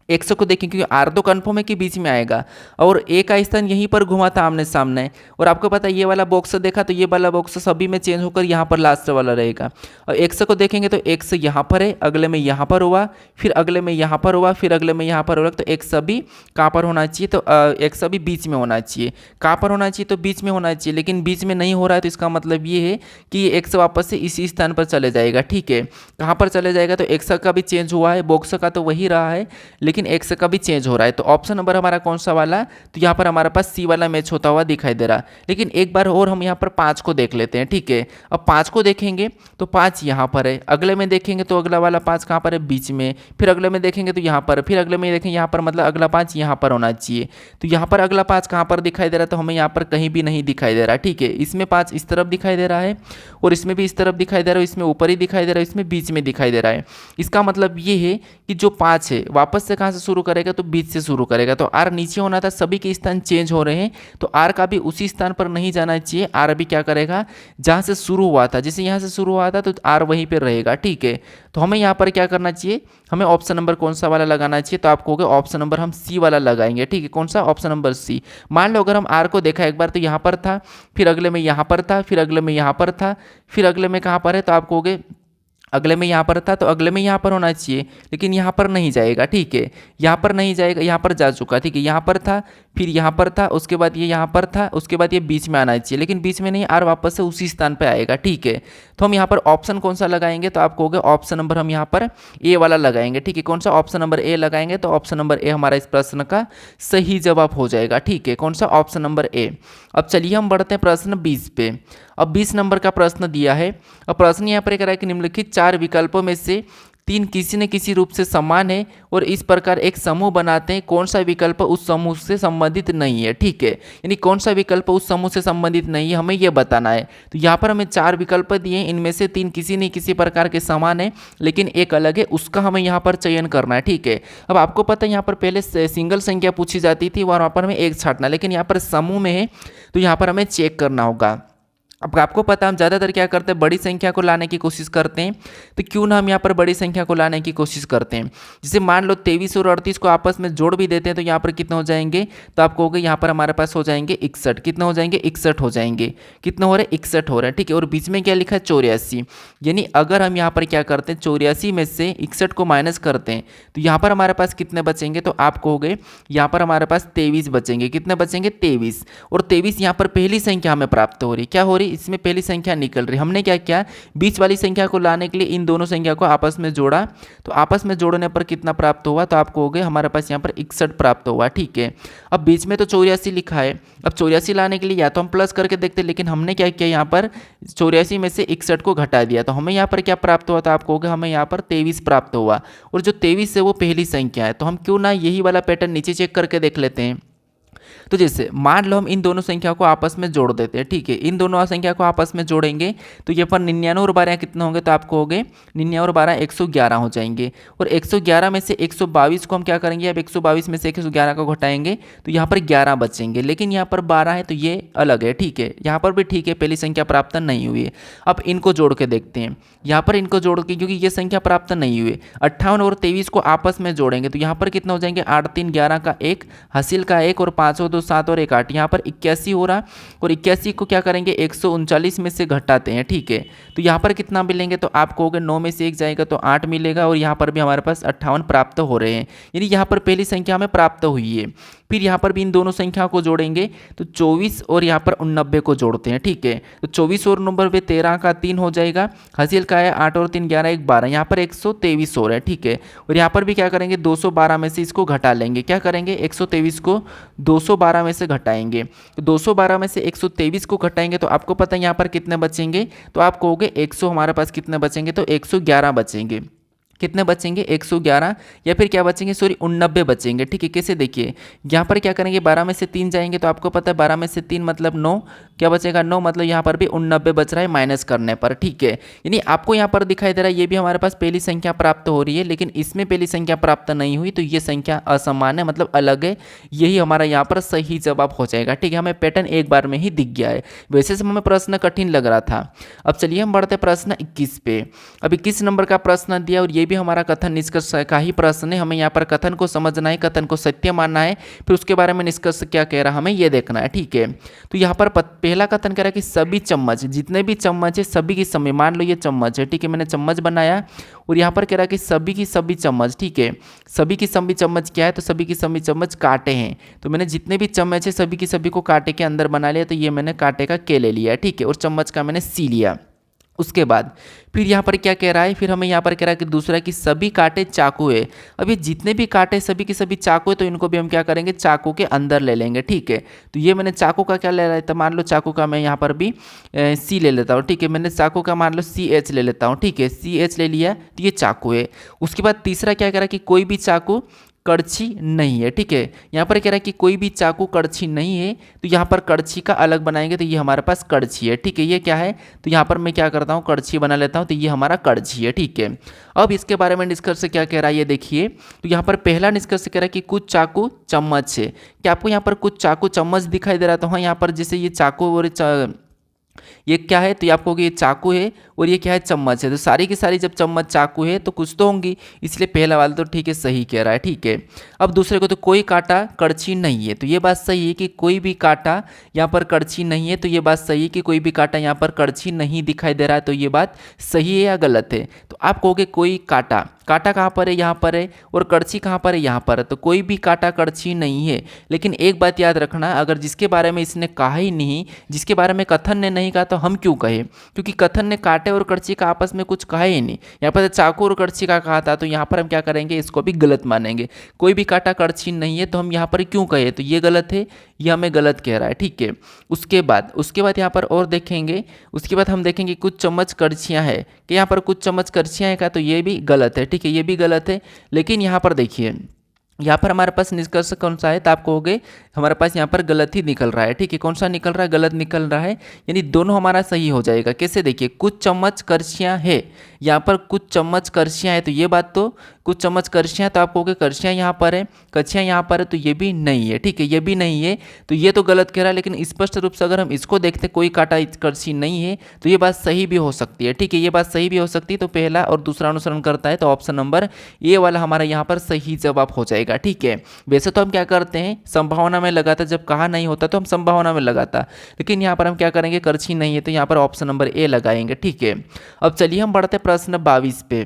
एक्स को देखें, क्योंकि आर तो कन्फर्म है कि बीच में आएगा, और ए का स्थान यहीं पर घुमा था आमने सामने, और आपको पता है ये वाला बॉक्स देखा, तो ये वाला बॉक्स सभी में चेंज होकर यहाँ पर लास्ट वाला रहेगा। और एक्स को देखेंगे तो एक्स यहाँ पर है, अगले में यहाँ पर हुआ, फिर अगले में यहाँ पर हुआ, फिर अगले में यहाँ पर हुआ, तो एक्स अभी कहाँ पर होना चाहिए, तो एक्स अभी बीच में होना चाहिए। कहाँ पर होना चाहिए, तो बीच में होना चाहिए, लेकिन बीच में नहीं हो रहा है, तो इसका मतलब ये है कि ये एक्स वापस से इसी स्थान पर चले जाएगा। ठीक है, कहाँ पर चले जाएगा, तो एक्स का भी चेंज हुआ है, बॉक्स का तो वही रहा है, लेकिन एक्स का भी चेंज हो रहा है। तो ऑप्शन नंबर हमारा कौन सा वाला, तो यहाँ पर हमारे पास सी वाला मैच होता हुआ दिखाई दे रहा। लेकिन एक बार और हम यहाँ पर 5 को देख लेते हैं। ठीक है, अब 5 को देखेंगे तो 5 यहाँ पर है, अगले में देखेंगे तो अगला वाला 5 कहाँ पर है, बीच में, फिर अगले में देखेंगे तो यहाँ पर, फिर अगले में देखेंगे यहाँ पर, मतलब अगला 5 यहाँ पर होना चाहिए। तो यहाँ पर अगला 5 कहाँ पर दिखाई दे रहा है, तो हमें यहाँ पर कहीं भी नहीं दिखाई दे रहा। ठीक है, इसमें 5 इस तरफ दिखाई दे रहा है, और इसमें भी इस तरफ दिखाई दे रहा है, इसमें ऊपर ही दिखाई दे रहा है, इसमें बीच में दिखाई दे रहा है। इसका मतलब ये है कि जो 5 है वापस से कहाँ कहाँ से शुरू करेगा, तो बीच से शुरू करेगा। तो आर नीचे होना था, सभी के स्थान चेंज हो रहे हैं, तो आर का भी उसी स्थान पर नहीं जाना चाहिए। आर अभी क्या करेगा, जहाँ से शुरू हुआ था, जैसे यहाँ से शुरू हुआ था तो आर वहीं पर रहेगा, ठीक है। तो हमें यहाँ पर क्या करना चाहिए, हमें ऑप्शन नंबर कौन सा वाला लगाना चाहिए, तो आपको होगा ऑप्शन नंबर हम सी वाला लगाएंगे, ठीक है। कौन सा, ऑप्शन नंबर सी। मान लो अगर हम आर को देखा एक बार तो यहाँ पर था, फिर अगले में यहाँ पर था, फिर अगले में यहाँ पर था, फिर अगले में कहाँ पर है, तो आप कहोगे अगले में यहाँ पर था, तो अगले में यहाँ पर होना चाहिए, लेकिन यहाँ पर नहीं जाएगा, ठीक है। यहाँ पर नहीं जाएगा, यहाँ पर जा चुका, ठीक है। यहाँ पर था, फिर यहाँ पर था, उसके बाद ये यहाँ पर था, उसके बाद ये बीच में आना चाहिए, लेकिन बीच में नहीं, आर वापस से उसी स्थान पे आएगा, ठीक है। तो हम यहाँ पर ऑप्शन कौन सा लगाएंगे, तो आप कहोगे ऑप्शन नंबर हम यहाँ पर ए वाला लगाएंगे, ठीक है। कौन सा, ऑप्शन नंबर ए लगाएंगे, तो ऑप्शन नंबर ए हमारा इस प्रश्न का सही जवाब हो जाएगा, ठीक है। कौन सा, ऑप्शन नंबर ए। अब चलिए हम बढ़ते हैं प्रश्न 20 पे। अब 20 नंबर का प्रश्न दिया है। अब प्रश्न यहाँ पर कह रहा है कि निम्नलिखित 4 विकल्पों में से 3 किसी न किसी रूप से समान है और इस प्रकार एक समूह बनाते हैं, कौन सा विकल्प उस समूह से संबंधित नहीं है, ठीक है। यानी कौन सा विकल्प उस समूह से संबंधित नहीं है, हमें यह बताना है। तो यहाँ पर हमें 4 विकल्प दिए हैं, इनमें से 3 किसी न किसी प्रकार के समान है, लेकिन एक अलग है, उसका हमें यहाँ पर चयन करना है, ठीक है। अब आपको पता है यहाँ पर पहले सिंगल संख्या पूछी जाती थी और वहाँ पर हमें एक छांटना, लेकिन यहाँ पर समूह में है तो यहाँ पर हमें चेक करना होगा। अब आपको पता है हम ज़्यादातर क्या करते हैं, बड़ी संख्या को लाने की कोशिश करते हैं, तो क्यों ना हम यहाँ पर बड़ी संख्या को लाने की कोशिश करते हैं। जैसे मान लो 23 और 38 को आपस में जोड़ भी देते हैं, तो यहाँ पर कितने हो जाएंगे, तो आप कहोगे यहाँ पर हमारे पास हो जाएंगे 61। कितने हो जाएंगे, 61 हो जाएंगे। कितने हो रहे, 61 हो रहे हैं, ठीक है। और बीच में क्या लिखा है, 84। यानी अगर हम यहाँ पर क्या करते हैं, 84 में से 61 को माइनस करते हैं, तो यहाँ पर हमारे पास कितने बचेंगे, तो आप कहोगे यहाँ पर हमारे पास 23 बचेंगे। कितने बचेंगे, 23। और 23 यहाँ पर पहली संख्या हमें प्राप्त हो रही, क्या हो रही, इसमें पहली संख्या निकल रही। हमने क्या किया, बीच वाली संख्या को लाने के लिए इन दोनों संख्या को आपस में जोड़ा, तो आपस में जोड़ने पर कितना प्राप्त हुआ, तो आप कहोगे हमारे पास यहाँ पर 61 प्राप्त हुआ, ठीक है। अब बीच में तो 84 लिखा है, अब 84 लाने के लिए या तो हम प्लस करके देखते, लेकिन हमने क्या किया, यहाँ पर 84 में से 61 को घटा दिया, तो हमें यहाँ पर क्या प्राप्त हुआ, तो आप कहोगे हमें यहाँ पर 23 प्राप्त हुआ। और जो 23 है वो पहली संख्या है, तो हम क्यों ना यही वाला पैटर्न नीचे चेक करके देख लेते हैं। तो जैसे मान लो हम इन दोनों संख्या को आपस में जोड़ देते हैं, ठीक है। इन दोनों संख्या को आपस में जोड़ेंगे तो ये पर 99 और 12 कितने होंगे, तो आप कहोगे 99 और 12 111 हो जाएंगे। और 111 में से 122 को हम क्या करेंगे, अब 122 में से 111 को घटाएंगे तो यहाँ पर 11 बचेंगे, लेकिन यहाँ पर 12 है तो ये अलग है, ठीक है। यहाँ पर भी ठीक है, पहली संख्या प्राप्त नहीं हुई है। अब इनको जोड़ के देखते हैं, यहाँ पर इनको जोड़ के, क्योंकि ये संख्या प्राप्त नहीं हुई, 58 और 23 को आपस में जोड़ेंगे तो यहाँ पर कितना हो जाएंगे, 8 3 11 का 1, हासिल का 1 और 5 2 7 और 1 8, यहाँ पर 81 हो रहा। और 81 को क्या करेंगे, 139 में से घटाते हैं, ठीक है। तो यहाँ पर कितना मिलेंगे, तो आप कहोगे 9 में से 1 जाएगा तो 8 मिलेगा, और यहाँ पर भी हमारे पास 58 प्राप्त हो रहे हैं, यानी यहाँ पर पहली संख्या हमें प्राप्त हुई है। फिर यहाँ पर भी इन दोनों संख्या को जोड़ेंगे तो 24 और यहाँ पर 89 को जोड़ते हैं, ठीक है। तो 24 और 89 13 का 3 हो जाएगा, हासिल का है 8 और 3 11 1 12, यहाँ पर 123 हो रहा है, ठीक है। और यहाँ पर भी क्या करेंगे, 212 में से इसको घटा लेंगे, क्या करेंगे, 123 को 212 में से घटाएंगे, तो 212 में से 123 को घटाएंगे तो आपको पता है यहाँ पर कितने बचेंगे, तो आप कहोगे 100 हमारे पास कितने बचेंगे, तो 111 बचेंगे। कितने बचेंगे, 111, या फिर क्या बचेंगे, सॉरी 89 बचेंगे, ठीक है। कैसे, देखिए यहाँ पर क्या करेंगे, 12 में से 3 जाएंगे तो आपको पता है 12 में से 3 मतलब 9, क्या बचेगा 9, मतलब यहाँ पर भी 89 बच रहा है माइनस करने पर, ठीक है। यानी आपको यहाँ पर दिखाई दे रहा है ये भी हमारे पास पहली संख्या प्राप्त हो रही है, लेकिन इसमें पहली संख्या प्राप्त नहीं हुई, तो ये संख्या असमान है, मतलब अलग है। यही हमारा यहाँ पर सही जवाब हो जाएगा, ठीक है। हमें पैटर्न एक बार में ही दिख गया है, वैसे से हमें प्रश्न कठिन लग रहा था। अब चलिए हम बढ़ते प्रश्न 21 पे। अब 21 नंबर का प्रश्न दिया और ये भी हमारा कथन निष्कर्ष का ही प्रश्न है। हमें यहाँ पर कथन को समझना है, कथन को सत्य मानना है, फिर उसके बारे में निष्कर्ष क्या कह रहा है हमें ये देखना है, ठीक है। तो यहाँ पर पहला कथन कह रहा है कि सभी चम्मच, जितने भी चम्मच है सभी की सभी, मान लो ये चम्मच है, ठीक है, मैंने चम्मच बनाया और यहाँ पर कह रहा है कि सभी की सभी चम्मच, ठीक है। सभी की सभी चम्मच क्या है, तो सभी की सभी चम्मच कांटे हैं, तो मैंने जितने भी चम्मच है सभी की सभी को कांटे के अंदर बना लिया, तो ये मैंने कांटे का के ले लिया, ठीक है, और चम्मच का मैंने सी लिया। उसके बाद फिर यहाँ पर क्या कह रहा है, फिर हमें यहाँ पर कह रहा है कि दूसरा कि सभी कांटे चाकू है। अब ये जितने भी कांटे सभी के सभी चाकू है, तो इनको भी हम क्या करेंगे, चाकू के अंदर ले लेंगे, ठीक है। तो ये मैंने चाकू का क्या ले रहा था, मान लो चाकू का मैं यहाँ पर भी सी ले लेता हूँ, ठीक है। मैंने चाकू का मान लो CH ले लेता हूँ, ठीक है, CH ले लिया, तो ये चाकू है। उसके बाद तीसरा क्या कह रहा है कि कोई भी चाकू कड़छी नहीं है। ठीक है, यहाँ पर कह रहा है कि कोई भी चाकू कड़छी नहीं है, तो यहाँ पर कड़छी का अलग बनाएंगे तो ये हमारे पास कड़छी है। ठीक है, ये क्या है, तो यहाँ पर मैं क्या करता हूँ, कड़छी बना लेता हूँ, तो ये हमारा कड़छी है। ठीक है, अब इसके बारे में निष्कर्ष क्या कह रहा है ये देखिए। तो यहाँ पर पहला निष्कर्ष कह रहा है कि कुछ चाकू चम्मच है। क्या आपको यहाँ पर कुछ चाकू चम्मच दिखाई दे रहा है? तो हाँ, यहाँ पर जैसे ये चाकू और ये क्या है, तो ये आपको ये चाकू है और ये क्या है, चम्मच है। तो सारी की सारी जब चम्मच चाकू है तो कुछ तो होंगी, इसलिए पहला वाला तो ठीक है, सही कह रहा है। ठीक है, अब दूसरे को, तो कोई कांटा कड़छी नहीं है, तो ये बात सही है कि कोई भी कांटा यहाँ पर कड़छी नहीं है। तो ये बात सही है कि कोई भी कांटा यहाँ पर कड़छी नहीं दिखाई दे रहा है। तो ये बात सही है या गलत है? तो आप कहोगे कोई कांटा, कांटा कहाँ पर है, यहाँ पर है, और कड़छी कहाँ पर है, यहाँ पर है। तो कोई भी कांटा कड़छी नहीं है। लेकिन एक बात याद रखना, अगर जिसके बारे में इसने कहा ही नहीं, जिसके बारे में कथन ने नहीं कहा, तो हम क्यों कहे? क्योंकि कथन ने कांटे और कड़छी का आपस में कुछ कहा ही नहीं। यहाँ पर चाकू और कड़छी का कहा था, तो यहाँ पर हम क्या करेंगे, इसको भी गलत मानेंगे। कोई भी कांटा कड़छी नहीं है, तो हम यहाँ पर क्यों कहे, तो ये गलत है, ये हमें गलत कह रहा है। ठीक है, उसके बाद यहाँ पर और देखेंगे। उसके बाद हम देखेंगे कुछ चम्मच कड़छियाँ हैं, कि यहाँ पर कुछ चम्मच कड़छियाँ हैं का, तो ये भी गलत है। ठीक है, ये भी गलत है। लेकिन यहाँ पर देखिए, यहाँ पर हमारे पास निष्कर्ष कौन सा है, तो आप कहोगे हमारे पास यहाँ पर गलत ही निकल रहा है। ठीक है, कौन सा निकल रहा है, गलत निकल रहा है, यानी दोनों हमारा सही हो जाएगा। कैसे, देखिए, कुछ चम्मच करछियाँ है, यहाँ पर कुछ चम्मच करछियाँ है, तो ये बात तो कुछ चम्मच करछियाँ, तो आप कहोगे करछियाँ यहाँ पर है, करछियाँ यहाँ पर है, तो ये भी नहीं है। ठीक है, ये भी नहीं है, तो ये तो गलत कह रहा है। लेकिन स्पष्ट रूप से अगर हम इसको देखते, कोई कांटा करछी नहीं है, तो ये बात सही भी हो सकती है। ठीक है, ये बात सही भी हो सकती है। तो पहला और दूसरा अनुसरण करता है, तो ऑप्शन नंबर ए वाला हमारा यहाँ पर सही जवाब हो जाएगा। ठीक है, वैसे तो हम क्या करते हैं, संभावना में लगाता, जब कहा नहीं होता तो हम संभावना में लगाता, लेकिन यहाँ पर हम क्या करेंगे, करछी नहीं है, तो यहाँ पर ऑप्शन नंबर ए लगाएंगे। ठीक है, अब चलिए हम बढ़ते प्रश्न 22 पे।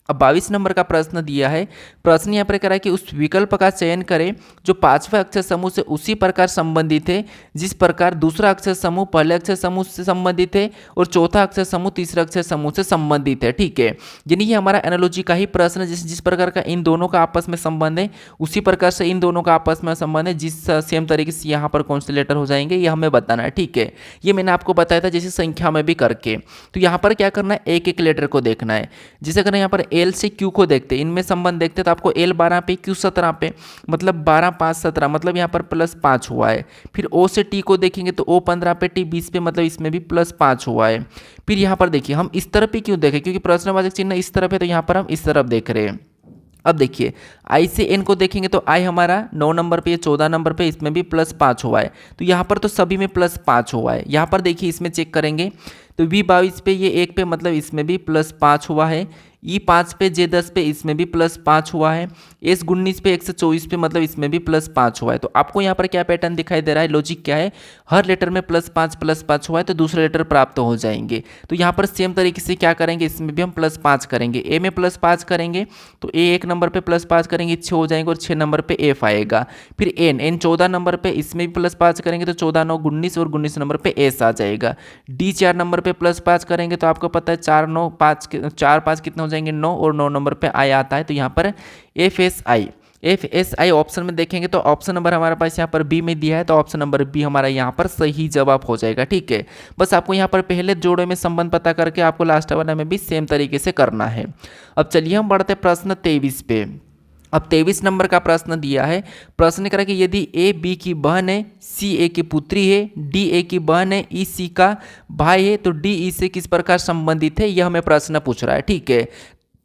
अब 22 नंबर का प्रश्न दिया है। प्रश्न यहाँ पर कह रहा है कि उस विकल्प का चयन करें जो पांचवें अक्षर समूह से उसी प्रकार संबंधित है जिस प्रकार दूसरा अक्षर समूह पहले अक्षर समूह से संबंधित है और चौथा अक्षर समूह तीसरे अक्षर समूह से संबंधित है। ठीक है, यानी ये हमारा एनालॉजी का ही प्रश्न है। जिस प्रकार का इन दोनों का आपस में संबंध है, उसी प्रकार से इन दोनों का आपस में संबंध है, जिस सेम तरीके से यहाँ पर कौन से लेटर हो जाएंगे, ये हमें बताना है। ठीक है, ये मैंने आपको बताया था जैसे संख्या में भी करके। तो यहाँ पर क्या करना है, एक एक लेटर को देखना है। जैसे अगर यहाँ पर एल से क्यू को देखते, इनमें संबंध देखते, तो आपको एल 12 पे क्यू 17 पे, मतलब 12 5 17, मतलब यहाँ पर +5 हुआ है। फिर ओ से टी को देखेंगे तो ओ 15 पे टी 20 पे, मतलब इसमें भी +5 हुआ है। फिर यहाँ पर देखिए, हम इस तरफ ही क्यों देखें, क्योंकि प्रश्नवाचक चिन्ह इस तरफ है, तो यहाँ पर हम इस तरफ देख रहे हैं। अब देखिए, आई से एन को देखेंगे तो आई हमारा 9 नंबर पे, 14 नंबर पे, इसमें भी +5 हुआ है। तो यहाँ पर तो सभी में +5 हुआ है। यहाँ पर देखिए, इसमें चेक करेंगे तो V22 पे, ये 1 पे, मतलब इसमें भी +5 हुआ है। E5 पे, J10 पे, इसमें भी +5 हुआ है। S19 पे, 124 पे, मतलब इसमें भी +5 हुआ है। तो आपको यहाँ पर क्या पैटर्न दिखाई दे रहा है, लॉजिक क्या है, हर लेटर में +5 हुआ है, तो दूसरे लेटर प्राप्त हो जाएंगे। तो यहाँ पर सेम तरीके से क्या करेंगे, इसमें भी हम +5 करेंगे। ए में +5 करेंगे तो ए 1 नंबर पे +5 करेंगे, 6 हो जाएंगे, और 6 नंबर पे एफ आएगा। फिर एन 14 नंबर पे, इसमें भी +5 करेंगे तो 14 9 19, और 19 नंबर पे एस आ जाएगा। डी 4 नंबर पे +5 करेंगे तो आपको पता है 4 9 5 4 5 कितने हो जाएंगे, 9, और 9 नंबर पे आई आता है। तो यहाँ पर FSI ऑप्शन में देखेंगे तो ऑप्शन नंबर हमारे पास यहाँ पर बी में दिया है, तो ऑप्शन नंबर बी हमारा यहाँ पर सही जवाब हो जाएगा। ठीक है, बस आपको यहाँ पर पहले जोड़े में संबंध पता करके आपको लास्ट वाला में भी सेम तरीके से करना है। अब चलिए हम बढ़ते प्रश्न 23 पे। अब 23 नंबर का प्रश्न दिया है। प्रश्न करा कि यदि ए बी की बहन है, सी ए की पुत्री है, डी ए की बहन है, ई सी का भाई है, तो डी ई से किस प्रकार संबंधित है, यह हमें प्रश्न पूछ रहा है। ठीक है,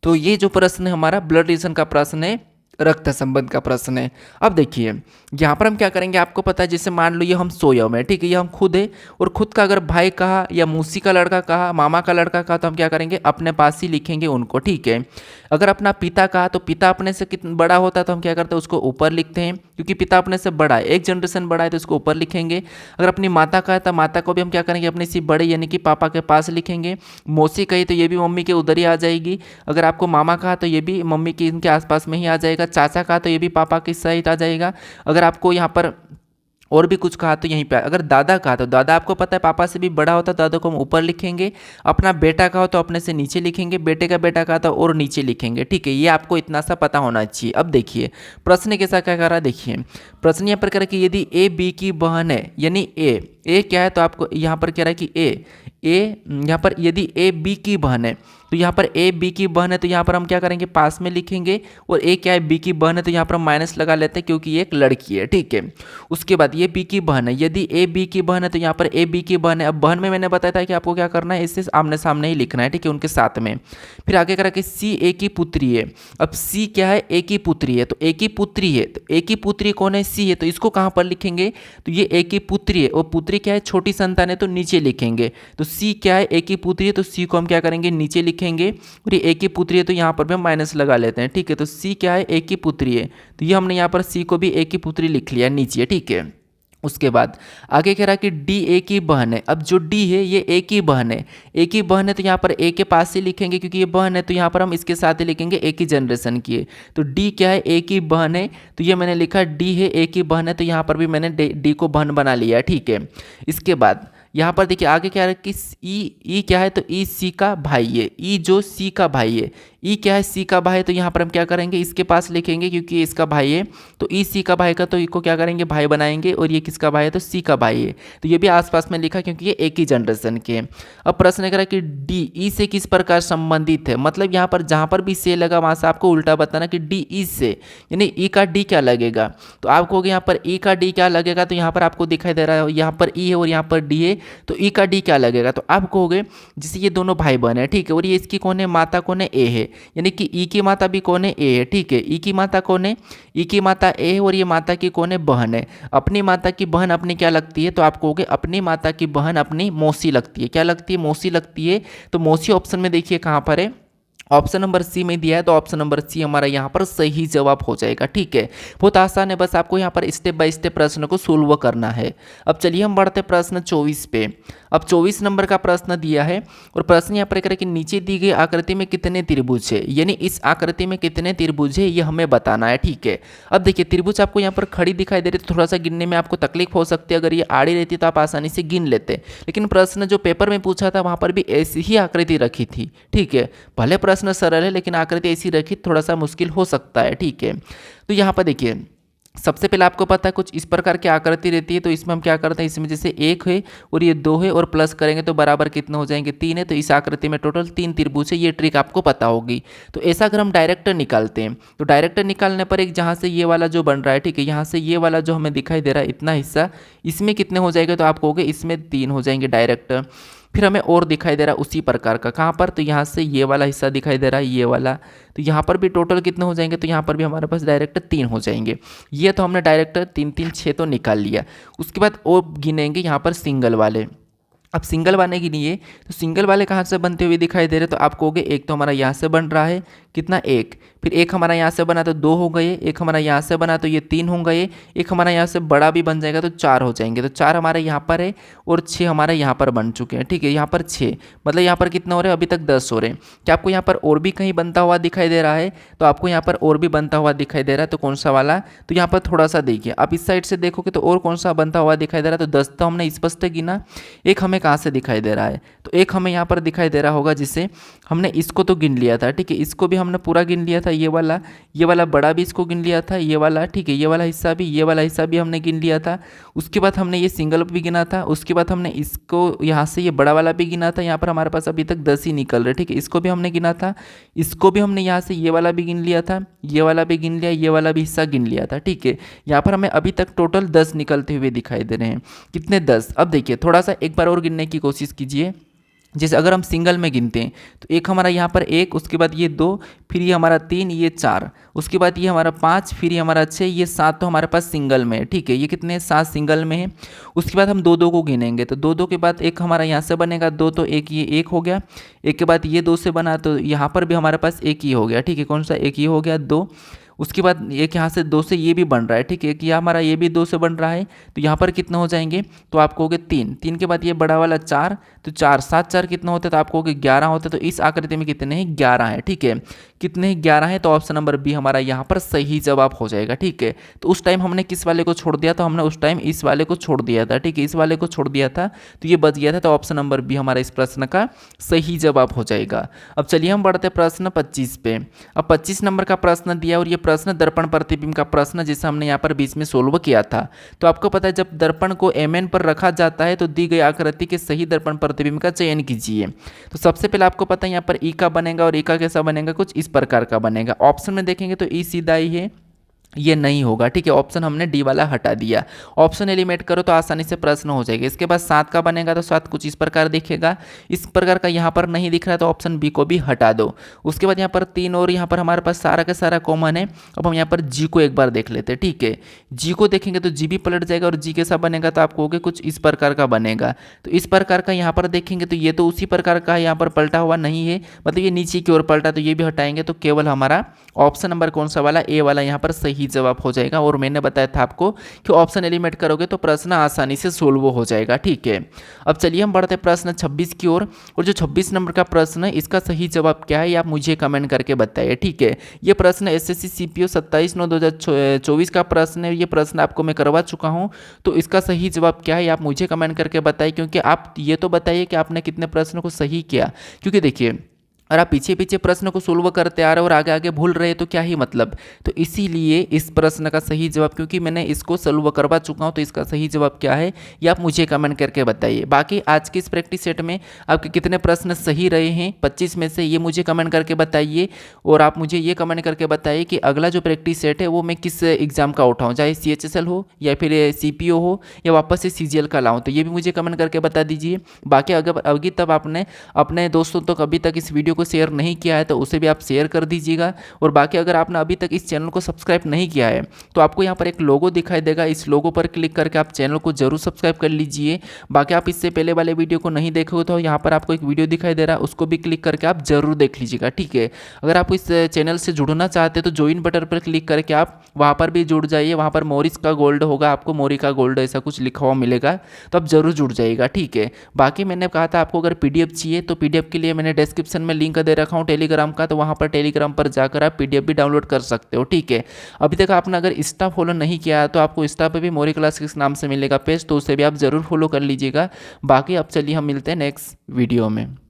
तो ये जो प्रश्न है हमारा ब्लड रिलेशन का प्रश्न है, रक्त संबंध का प्रश्न है। अब देखिए, यहाँ पर हम क्या करेंगे, आपको पता है, जैसे मान लो ये हम सोयम है, ठीक है, ये हम खुद है, और खुद का अगर भाई कहा या मौसी का लड़का कहा, मामा का लड़का कहा, तो हम क्या करेंगे, अपने पास ही लिखेंगे उनको। ठीक है, अगर अपना पिता कहा तो पिता अपने से कितना बड़ा होता है तो हम क्या करते हैं, उसको ऊपर लिखते हैं, क्योंकि पिता अपने से बड़ा है, एक जनरेशन बड़ा है, तो उसको ऊपर लिखेंगे। अगर अपनी माता कहा तो माता को भी हम क्या करेंगे, अपने से बड़े यानी कि पापा के पास लिखेंगे। मौसी कही तो ये भी मम्मी के उधर ही आ जाएगी। अगर आपको मामा कहा तो ये भी मम्मी के इनके आसपास में ही आ जाएगा। चाचा कहा तो ये भी पापा के सहित आ जाएगा। अगर आपको यहाँ पर और भी कुछ कहा तो यहीं पे। अगर दादा कहा तो दादा आपको पता है पापा से भी बड़ा होता है, दादा को हम ऊपर लिखेंगे। अपना बेटा कहा तो अपने से नीचे लिखेंगे, बेटे का बेटा कहा तो और नीचे लिखेंगे। ठीक है, ये आपको इतना सा पता होना चाहिए। अब देखिए प्रश्न कैसा क्या कर रहा है, देखिए प्रश्न यहाँ पर कह रहा है कि यदि ए बी की बहन है, यानी ए क्या है, तो आपको यहाँ पर कह रहा है कि ए यहाँ पर यदि ए बी की बहन है, तो यहाँ पर ए बी की बहन है, तो यहाँ पर हम क्या करेंगे, पास में लिखेंगे। और ए क्या है, बी की बहन है, तो यहाँ पर हम माइनस लगा लेते हैं क्योंकि ये एक लड़की है, ठीक है। उसके बाद ये बी की बहन है, यदि ए बी की बहन है तो यहाँ पर ए बी की बहन है। अब बहन में मैंने बताया था कि आपको क्या करना है, इससे आमने सामने ही लिखना है, ठीक है, उनके साथ में। फिर आगे करा कि सी ए की पुत्री है। अब सी क्या है, ए की पुत्री है, तो ए की पुत्री है, तो ए की पुत्री कौन है, सी है, तो इसको कहाँ पर लिखेंगे, तो ये ए की पुत्री है। और पुत्री क्या है, छोटी संतान है, तो नीचे लिखेंगे। तो सी क्या है, ए की पुत्री है, तो सी को हम क्या करेंगे, नीचे लिखेंगे। और ये ए की पुत्री है, तो यहाँ पर भी हम माइनस लगा लेते हैं, ठीक है। तो सी क्या है, ए की पुत्री है, तो ये हमने यहाँ पर सी को भी ए की पुत्री लिख लिया नीचे, ठीक है। उसके बाद आगे कह रहा कि डी ए की बहन है। अब जो डी है ये ए की बहन है, ए की बहन है, तो यहाँ पर ए के पास ही लिखेंगे क्योंकि ये बहन है, तो यहाँ पर हम इसके साथ ही लिखेंगे ए की जनरेशन की है। तो डी क्या है, ए की बहन है, तो ये मैंने लिखा डी है, ए की बहन है, तो यहाँ पर भी मैंने डी को बहन बना लिया, ठीक है। इसके बाद यहाँ पर देखिए आगे क्या है कि ई क्या है, तो ई सी का भाई है, ई जो सी का भाई है, ई क्या है, सी का भाई है, तो यहाँ पर हम क्या करेंगे, इसके पास लिखेंगे क्योंकि इसका भाई है। तो ई सी का भाई का, तो ई को क्या करेंगे, भाई बनाएंगे। और ये किसका भाई है, तो सी का भाई है, तो ये भी आसपास में लिखा क्योंकि ये एक ही जनरेशन के हैं। अब प्रश्न करा कि डी ई से किस प्रकार संबंधित है। मतलब यहाँ पर जहाँ पर भी से लगा वहाँ से आपको उल्टा बताना कि डी ई से, यानी ई का डी क्या लगेगा। तो आप कहोगे यहाँ पर ई का डी क्या लगेगा, तो यहाँ पर आपको दिखाई दे रहा है, यहाँ पर ई है और यहाँ पर डी है, तो ई का डी क्या लगेगा। तो आप कहोगे जैसे ये दोनों भाई बहन है, ठीक है, और ये इसकी कौन है, माता कौन है, ए है, यानी कि ई की माता भी कौन है, ए है, ठीक है। ई की माता कौन है, ई की माता ए है, और ये माता की कौन है, बहन है। अपनी माता की बहन अपनी क्या लगती है, तो आप कहोगे अपनी माता की बहन अपनी मौसी लगती है। क्या लगती है, मौसी लगती है। तो मौसी ऑप्शन में देखिए कहाँ पर है, ऑप्शन नंबर सी में दिया है, तो ऑप्शन नंबर सी हमारा यहाँ पर सही जवाब हो जाएगा, ठीक है। बहुत आसान है, बस आपको यहाँ पर स्टेप बाय स्टेप प्रश्न को सोल्व करना है। अब चलिए हम बढ़ते प्रश्न 24 पे। अब 24 नंबर का प्रश्न दिया है और प्रश्न यहाँ पर करें कि नीचे दी गई आकृति में कितने त्रिभुज है, यानी इस आकृति में कितने त्रिभुज है ये हमें बताना है, ठीक है। अब देखिए त्रिभुज आपको यहाँ पर खड़ी दिखाई दे रही है, तो थोड़ा सा गिनने में आपको तकलीफ हो सकती है। अगर ये आड़ी रहती तो आप आसानी से गिन लेते, लेकिन प्रश्न जो पेपर में पूछा था वहाँ पर भी ऐसी ही आकृति रखी थी, ठीक है। भले प्रश्न सरल है लेकिन आकृति ऐसी रखी थोड़ा सा मुश्किल हो सकता है, ठीक है। तो यहाँ पर देखिए सबसे पहले आपको पता है कुछ इस प्रकार की आकृति रहती है, तो इसमें हम क्या करते हैं, इसमें जैसे एक है और ये दो है और प्लस करेंगे तो बराबर कितने हो जाएंगे, 3 है। तो इस आकृति में टोटल 3 त्रिभुज है, ये ट्रिक आपको पता होगी। तो ऐसा अगर हम डायरेक्टर निकालते हैं, तो डायरेक्टर निकालने पर एक जहाँ से ये वाला जो बन रहा है, ठीक है, यहाँ से ये वाला जो हमें दिखाई दे रहा है इतना हिस्सा, इसमें कितने हो जाएगा, तो आप कहोगे इसमें 3 हो जाएंगे डायरेक्टर। फिर हमें और दिखाई दे रहा है उसी प्रकार का, कहाँ पर, तो यहाँ से ये वाला हिस्सा दिखाई दे रहा है, ये वाला, तो यहाँ पर भी टोटल कितने हो जाएंगे, तो यहाँ पर भी हमारे पास डायरेक्टर 3 हो जाएंगे। ये तो हमने डायरेक्टर 3 3 6 तो निकाल लिया। उसके बाद और गिनेंगे यहाँ पर सिंगल वाले। अब सिंगल वाले के लिए, तो सिंगल वाले कहाँ से बनते हुए दिखाई दे रहे, तो आप कहोगे एक तो हमारा यहाँ से बन रहा है, कितना, एक, फिर एक हमारा यहाँ से बना तो 2 हो गए, एक हमारा यहाँ से बना तो ये 3 हो गए, एक हमारा यहाँ से बड़ा भी बन जाएगा तो 4 हो जाएंगे। तो 4 हमारे यहाँ पर है और 6 हमारे यहाँ पर बन चुके हैं, ठीक है। यहाँ पर 6 मतलब यहाँ पर कितना हो रहा है, अभी तक 10 हो रहे हैं। क्या आपको यहाँ पर और भी कहीं बनता हुआ दिखाई दे रहा है, तो आपको यहाँ पर और भी बनता हुआ दिखाई दे रहा है, तो कौन सा वाला, तो यहाँ पर थोड़ा सा देखिए, आप इस साइड से देखोगे तो और कौन सा बनता हुआ दिखाई दे रहा है, तो 10 तो हमने स्पष्ट गिना। एक हमें कहाँ से दिखाई दे रहा है, तो एक हमें यहाँ पर दिखाई दे रहा होगा, जिससे हमने इसको तो गिन लिया था, ठीक है, इसको भी हमने पूरा गिन लिया था, ये वाला बड़ा भी इसको गिन लिया था, ये वाला, ठीक है, ये वाला हिस्सा भी, ये वाला हिस्सा भी हमने गिन लिया था। उसके बाद हमने ये सिंगल भी गिना था, उसके बाद हमने इसको यहाँ से ये बड़ा वाला भी गिना था। यहाँ पर हमारे पास अभी तक 10 ही निकल रहे, ठीक है, इसको भी हमने गिना था, इसको भी हमने यहाँ से ये वाला भी गिन लिया था, ये वाला भी गिन लिया, ये वाला भी हिस्सा गिन लिया था, ठीक है। यहाँ पर हमें अभी तक टोटल 10 निकलते हुए दिखाई दे रहे हैं, कितने, 10। अब देखिए थोड़ा सा एक बार और गिनने की कोशिश कीजिए। जैसे अगर हम सिंगल में गिनते हैं तो एक हमारा यहाँ पर 1, उसके बाद ये 2, फिर ये हमारा 3, ये 4, उसके बाद ये हमारा 5, फिर ये हमारा 6, ये 7 तो हमारे पास सिंगल में है, ठीक है। ये कितने, 7 सिंगल में है। उसके बाद हम 2 2 को गिनेंगे, तो 2 2 के बाद एक हमारा यहाँ से बनेगा 2, तो एक ये 1 हो गया। एक के बाद ये 2 से बना तो यहाँ पर भी हमारे पास एक ही हो गया, ठीक है, कौन सा, एक ये हो गया, 2। उसके बाद एक यहाँ से 2 से ये भी बन रहा है, ठीक है, कि हमारा ये भी 2 से बन रहा है, तो यहाँ पर कितना हो जाएंगे, तो आप कहोगे 3, 3 के बाद ये बड़ा वाला 4, तो 4 7 4 कितना होता है, तो आप कहोगे 11 होता है। तो इस आकृति में कितने हैं, 11 हैं, ठीक है, कितने हैं, 11 हैं। तो ऑप्शन नंबर बी हमारा यहाँ पर सही जवाब हो जाएगा, ठीक है। तो उस टाइम हमने किस वाले को छोड़ दिया था, हमने उस टाइम इस वाले को छोड़ दिया था, ठीक है, इस वाले को छोड़ दिया था, तो ये बच गया था। तो ऑप्शन नंबर बी हमारा इस प्रश्न का सही जवाब हो जाएगा। अब चलिए हम बढ़ते प्रश्न 25 पे। अब 25 नंबर का प्रश्न दिया और ये प्रश्न दर्पण प्रतिबिंब का प्रश्न जिसे हमने यहाँ पर बीच में सोल्व किया था। तो आपको पता है जब दर्पण को mn पर रखा जाता है तो दी गई आकृति के सही दर्पण प्रतिबिंब का चयन कीजिए। तो सबसे पहले आपको पता है यहाँ पर ई का बनेगा और ई का कैसा बनेगा, कुछ इस प्रकार का बनेगा। ऑप्शन में देखेंगे तो ई सीधा ही है, ये नहीं होगा, ठीक है। ऑप्शन हमने डी वाला हटा दिया। ऑप्शन एलिमिनेट करो तो आसानी से प्रश्न हो जाएगा। इसके बाद 7 का बनेगा तो 7 कुछ इस प्रकार दिखेगा, इस प्रकार का यहाँ पर नहीं दिख रहा तो ऑप्शन बी को भी हटा दो। उसके बाद यहाँ पर 3 और यहाँ पर हमारे पास सारा का सारा कॉमन है। अब हम यहाँ पर जी को एक बार देख लेते हैं, ठीक है। जी को देखेंगे तो जी भी पलट जाएगा और जी कैसा बनेगा तो आपको होगा कुछ इस प्रकार का बनेगा। तो इस प्रकार का यहाँ पर देखेंगे तो ये तो उसी प्रकार का यहाँ पर पलटा हुआ नहीं है, मतलब ये नीचे की ओर पलटा, तो ये भी हटाएंगे तो केवल हमारा ऑप्शन नंबर कौन सा वाला, ए वाला यहाँ पर सही जवाब हो जाएगा। और मैंने बताया था आपको कि ऑप्शन एलिमिनेट करोगे तो प्रश्न आसानी से सोल्व हो जाएगा, ठीक है। अब चलिए हम बढ़ते प्रश्न 26 की ओर। और जो 26 नंबर का प्रश्न है इसका सही जवाब क्या है ये आप मुझे कमेंट करके बताइए, ठीक है। ये प्रश्न एसएससी सीपीओ 27/9/2024 का प्रश्न है। ये प्रश्न आपको मैं करवा चुका हूँ, तो इसका सही जवाब क्या है आप मुझे कमेंट करके बताइए, क्योंकि आप ये तो बताइए कि आपने कितने प्रश्नों को सही किया। क्योंकि देखिए और आप पीछे पीछे प्रश्न को सोल्व करते आ रहे हो और आगे आगे भूल रहे तो क्या ही मतलब। तो इसीलिए इस प्रश्न का सही जवाब, क्योंकि मैंने इसको सोल्व करवा चुका हूं, तो इसका सही जवाब क्या है ये आप मुझे कमेंट करके बताइए। बाकी आज की इस प्रैक्टिस सेट में आपके कितने प्रश्न सही रहे हैं 25 में से, ये मुझे कमेंट करके बताइए। और आप मुझे ये कमेंट करके बताइए कि अगला जो प्रैक्टिस सेट है वो मैं किस एग्जाम का उठाऊँ, चाहे CHSL हो या फिर CPO हो या वापस से CGL का लाऊँ, तो ये भी मुझे कमेंट करके बता दीजिए। बाकी अगर अभी तब आपने अपने दोस्तों तक अभी तक इस वीडियो को शेयर नहीं किया है तो उसे भी आप शेयर कर दीजिएगा। और बाकी अगर आपने अभी तक इस चैनल को सब्सक्राइब नहीं किया है तो आपको यहाँ पर एक लोगो दिखाई देगा, इस लोगो पर क्लिक करके आप चैनल को जरूर सब्सक्राइब कर लीजिए। बाकी आप इससे पहले वाले वीडियो को नहीं देखोगे तो यहाँ पर आपको एक वीडियो दिखाई दे रहा है, उसको भी क्लिक करके आप जरूर देख लीजिएगा, ठीक है। अगर आप इस चैनल से जुड़ना चाहते हैं तो ज्वाइन बटन पर क्लिक करके आप वहाँ पर भी जुड़ जाइए। वहाँ पर मोरिस का गोल्ड होगा, आपको मोरी का गोल्ड ऐसा कुछ लिखा हुआ मिलेगा, तो आप जरूर जुड़ जाइएगा, ठीक है। बाकी मैंने कहा था आपको अगर PDF चाहिए तो PDF के लिए मैंने डिस्क्रिप्शन में लिंक दे रखा हूँ टेलीग्राम का, तो वहाँ पर टेलीग्राम पर जाकर आप PDF भी डाउनलोड कर सकते हो, ठीक है। अभी तक आपने अगर इंस्टा फॉलो नहीं किया है तो आपको इंस्टा पे भी मोरी क्लासेस नाम से मिलेगा पेज, तो उसे भी आप जरूर फॉलो कर लीजिएगा। बाकी अब चलिए हम मिलते हैं नेक्स्ट वीडियो में।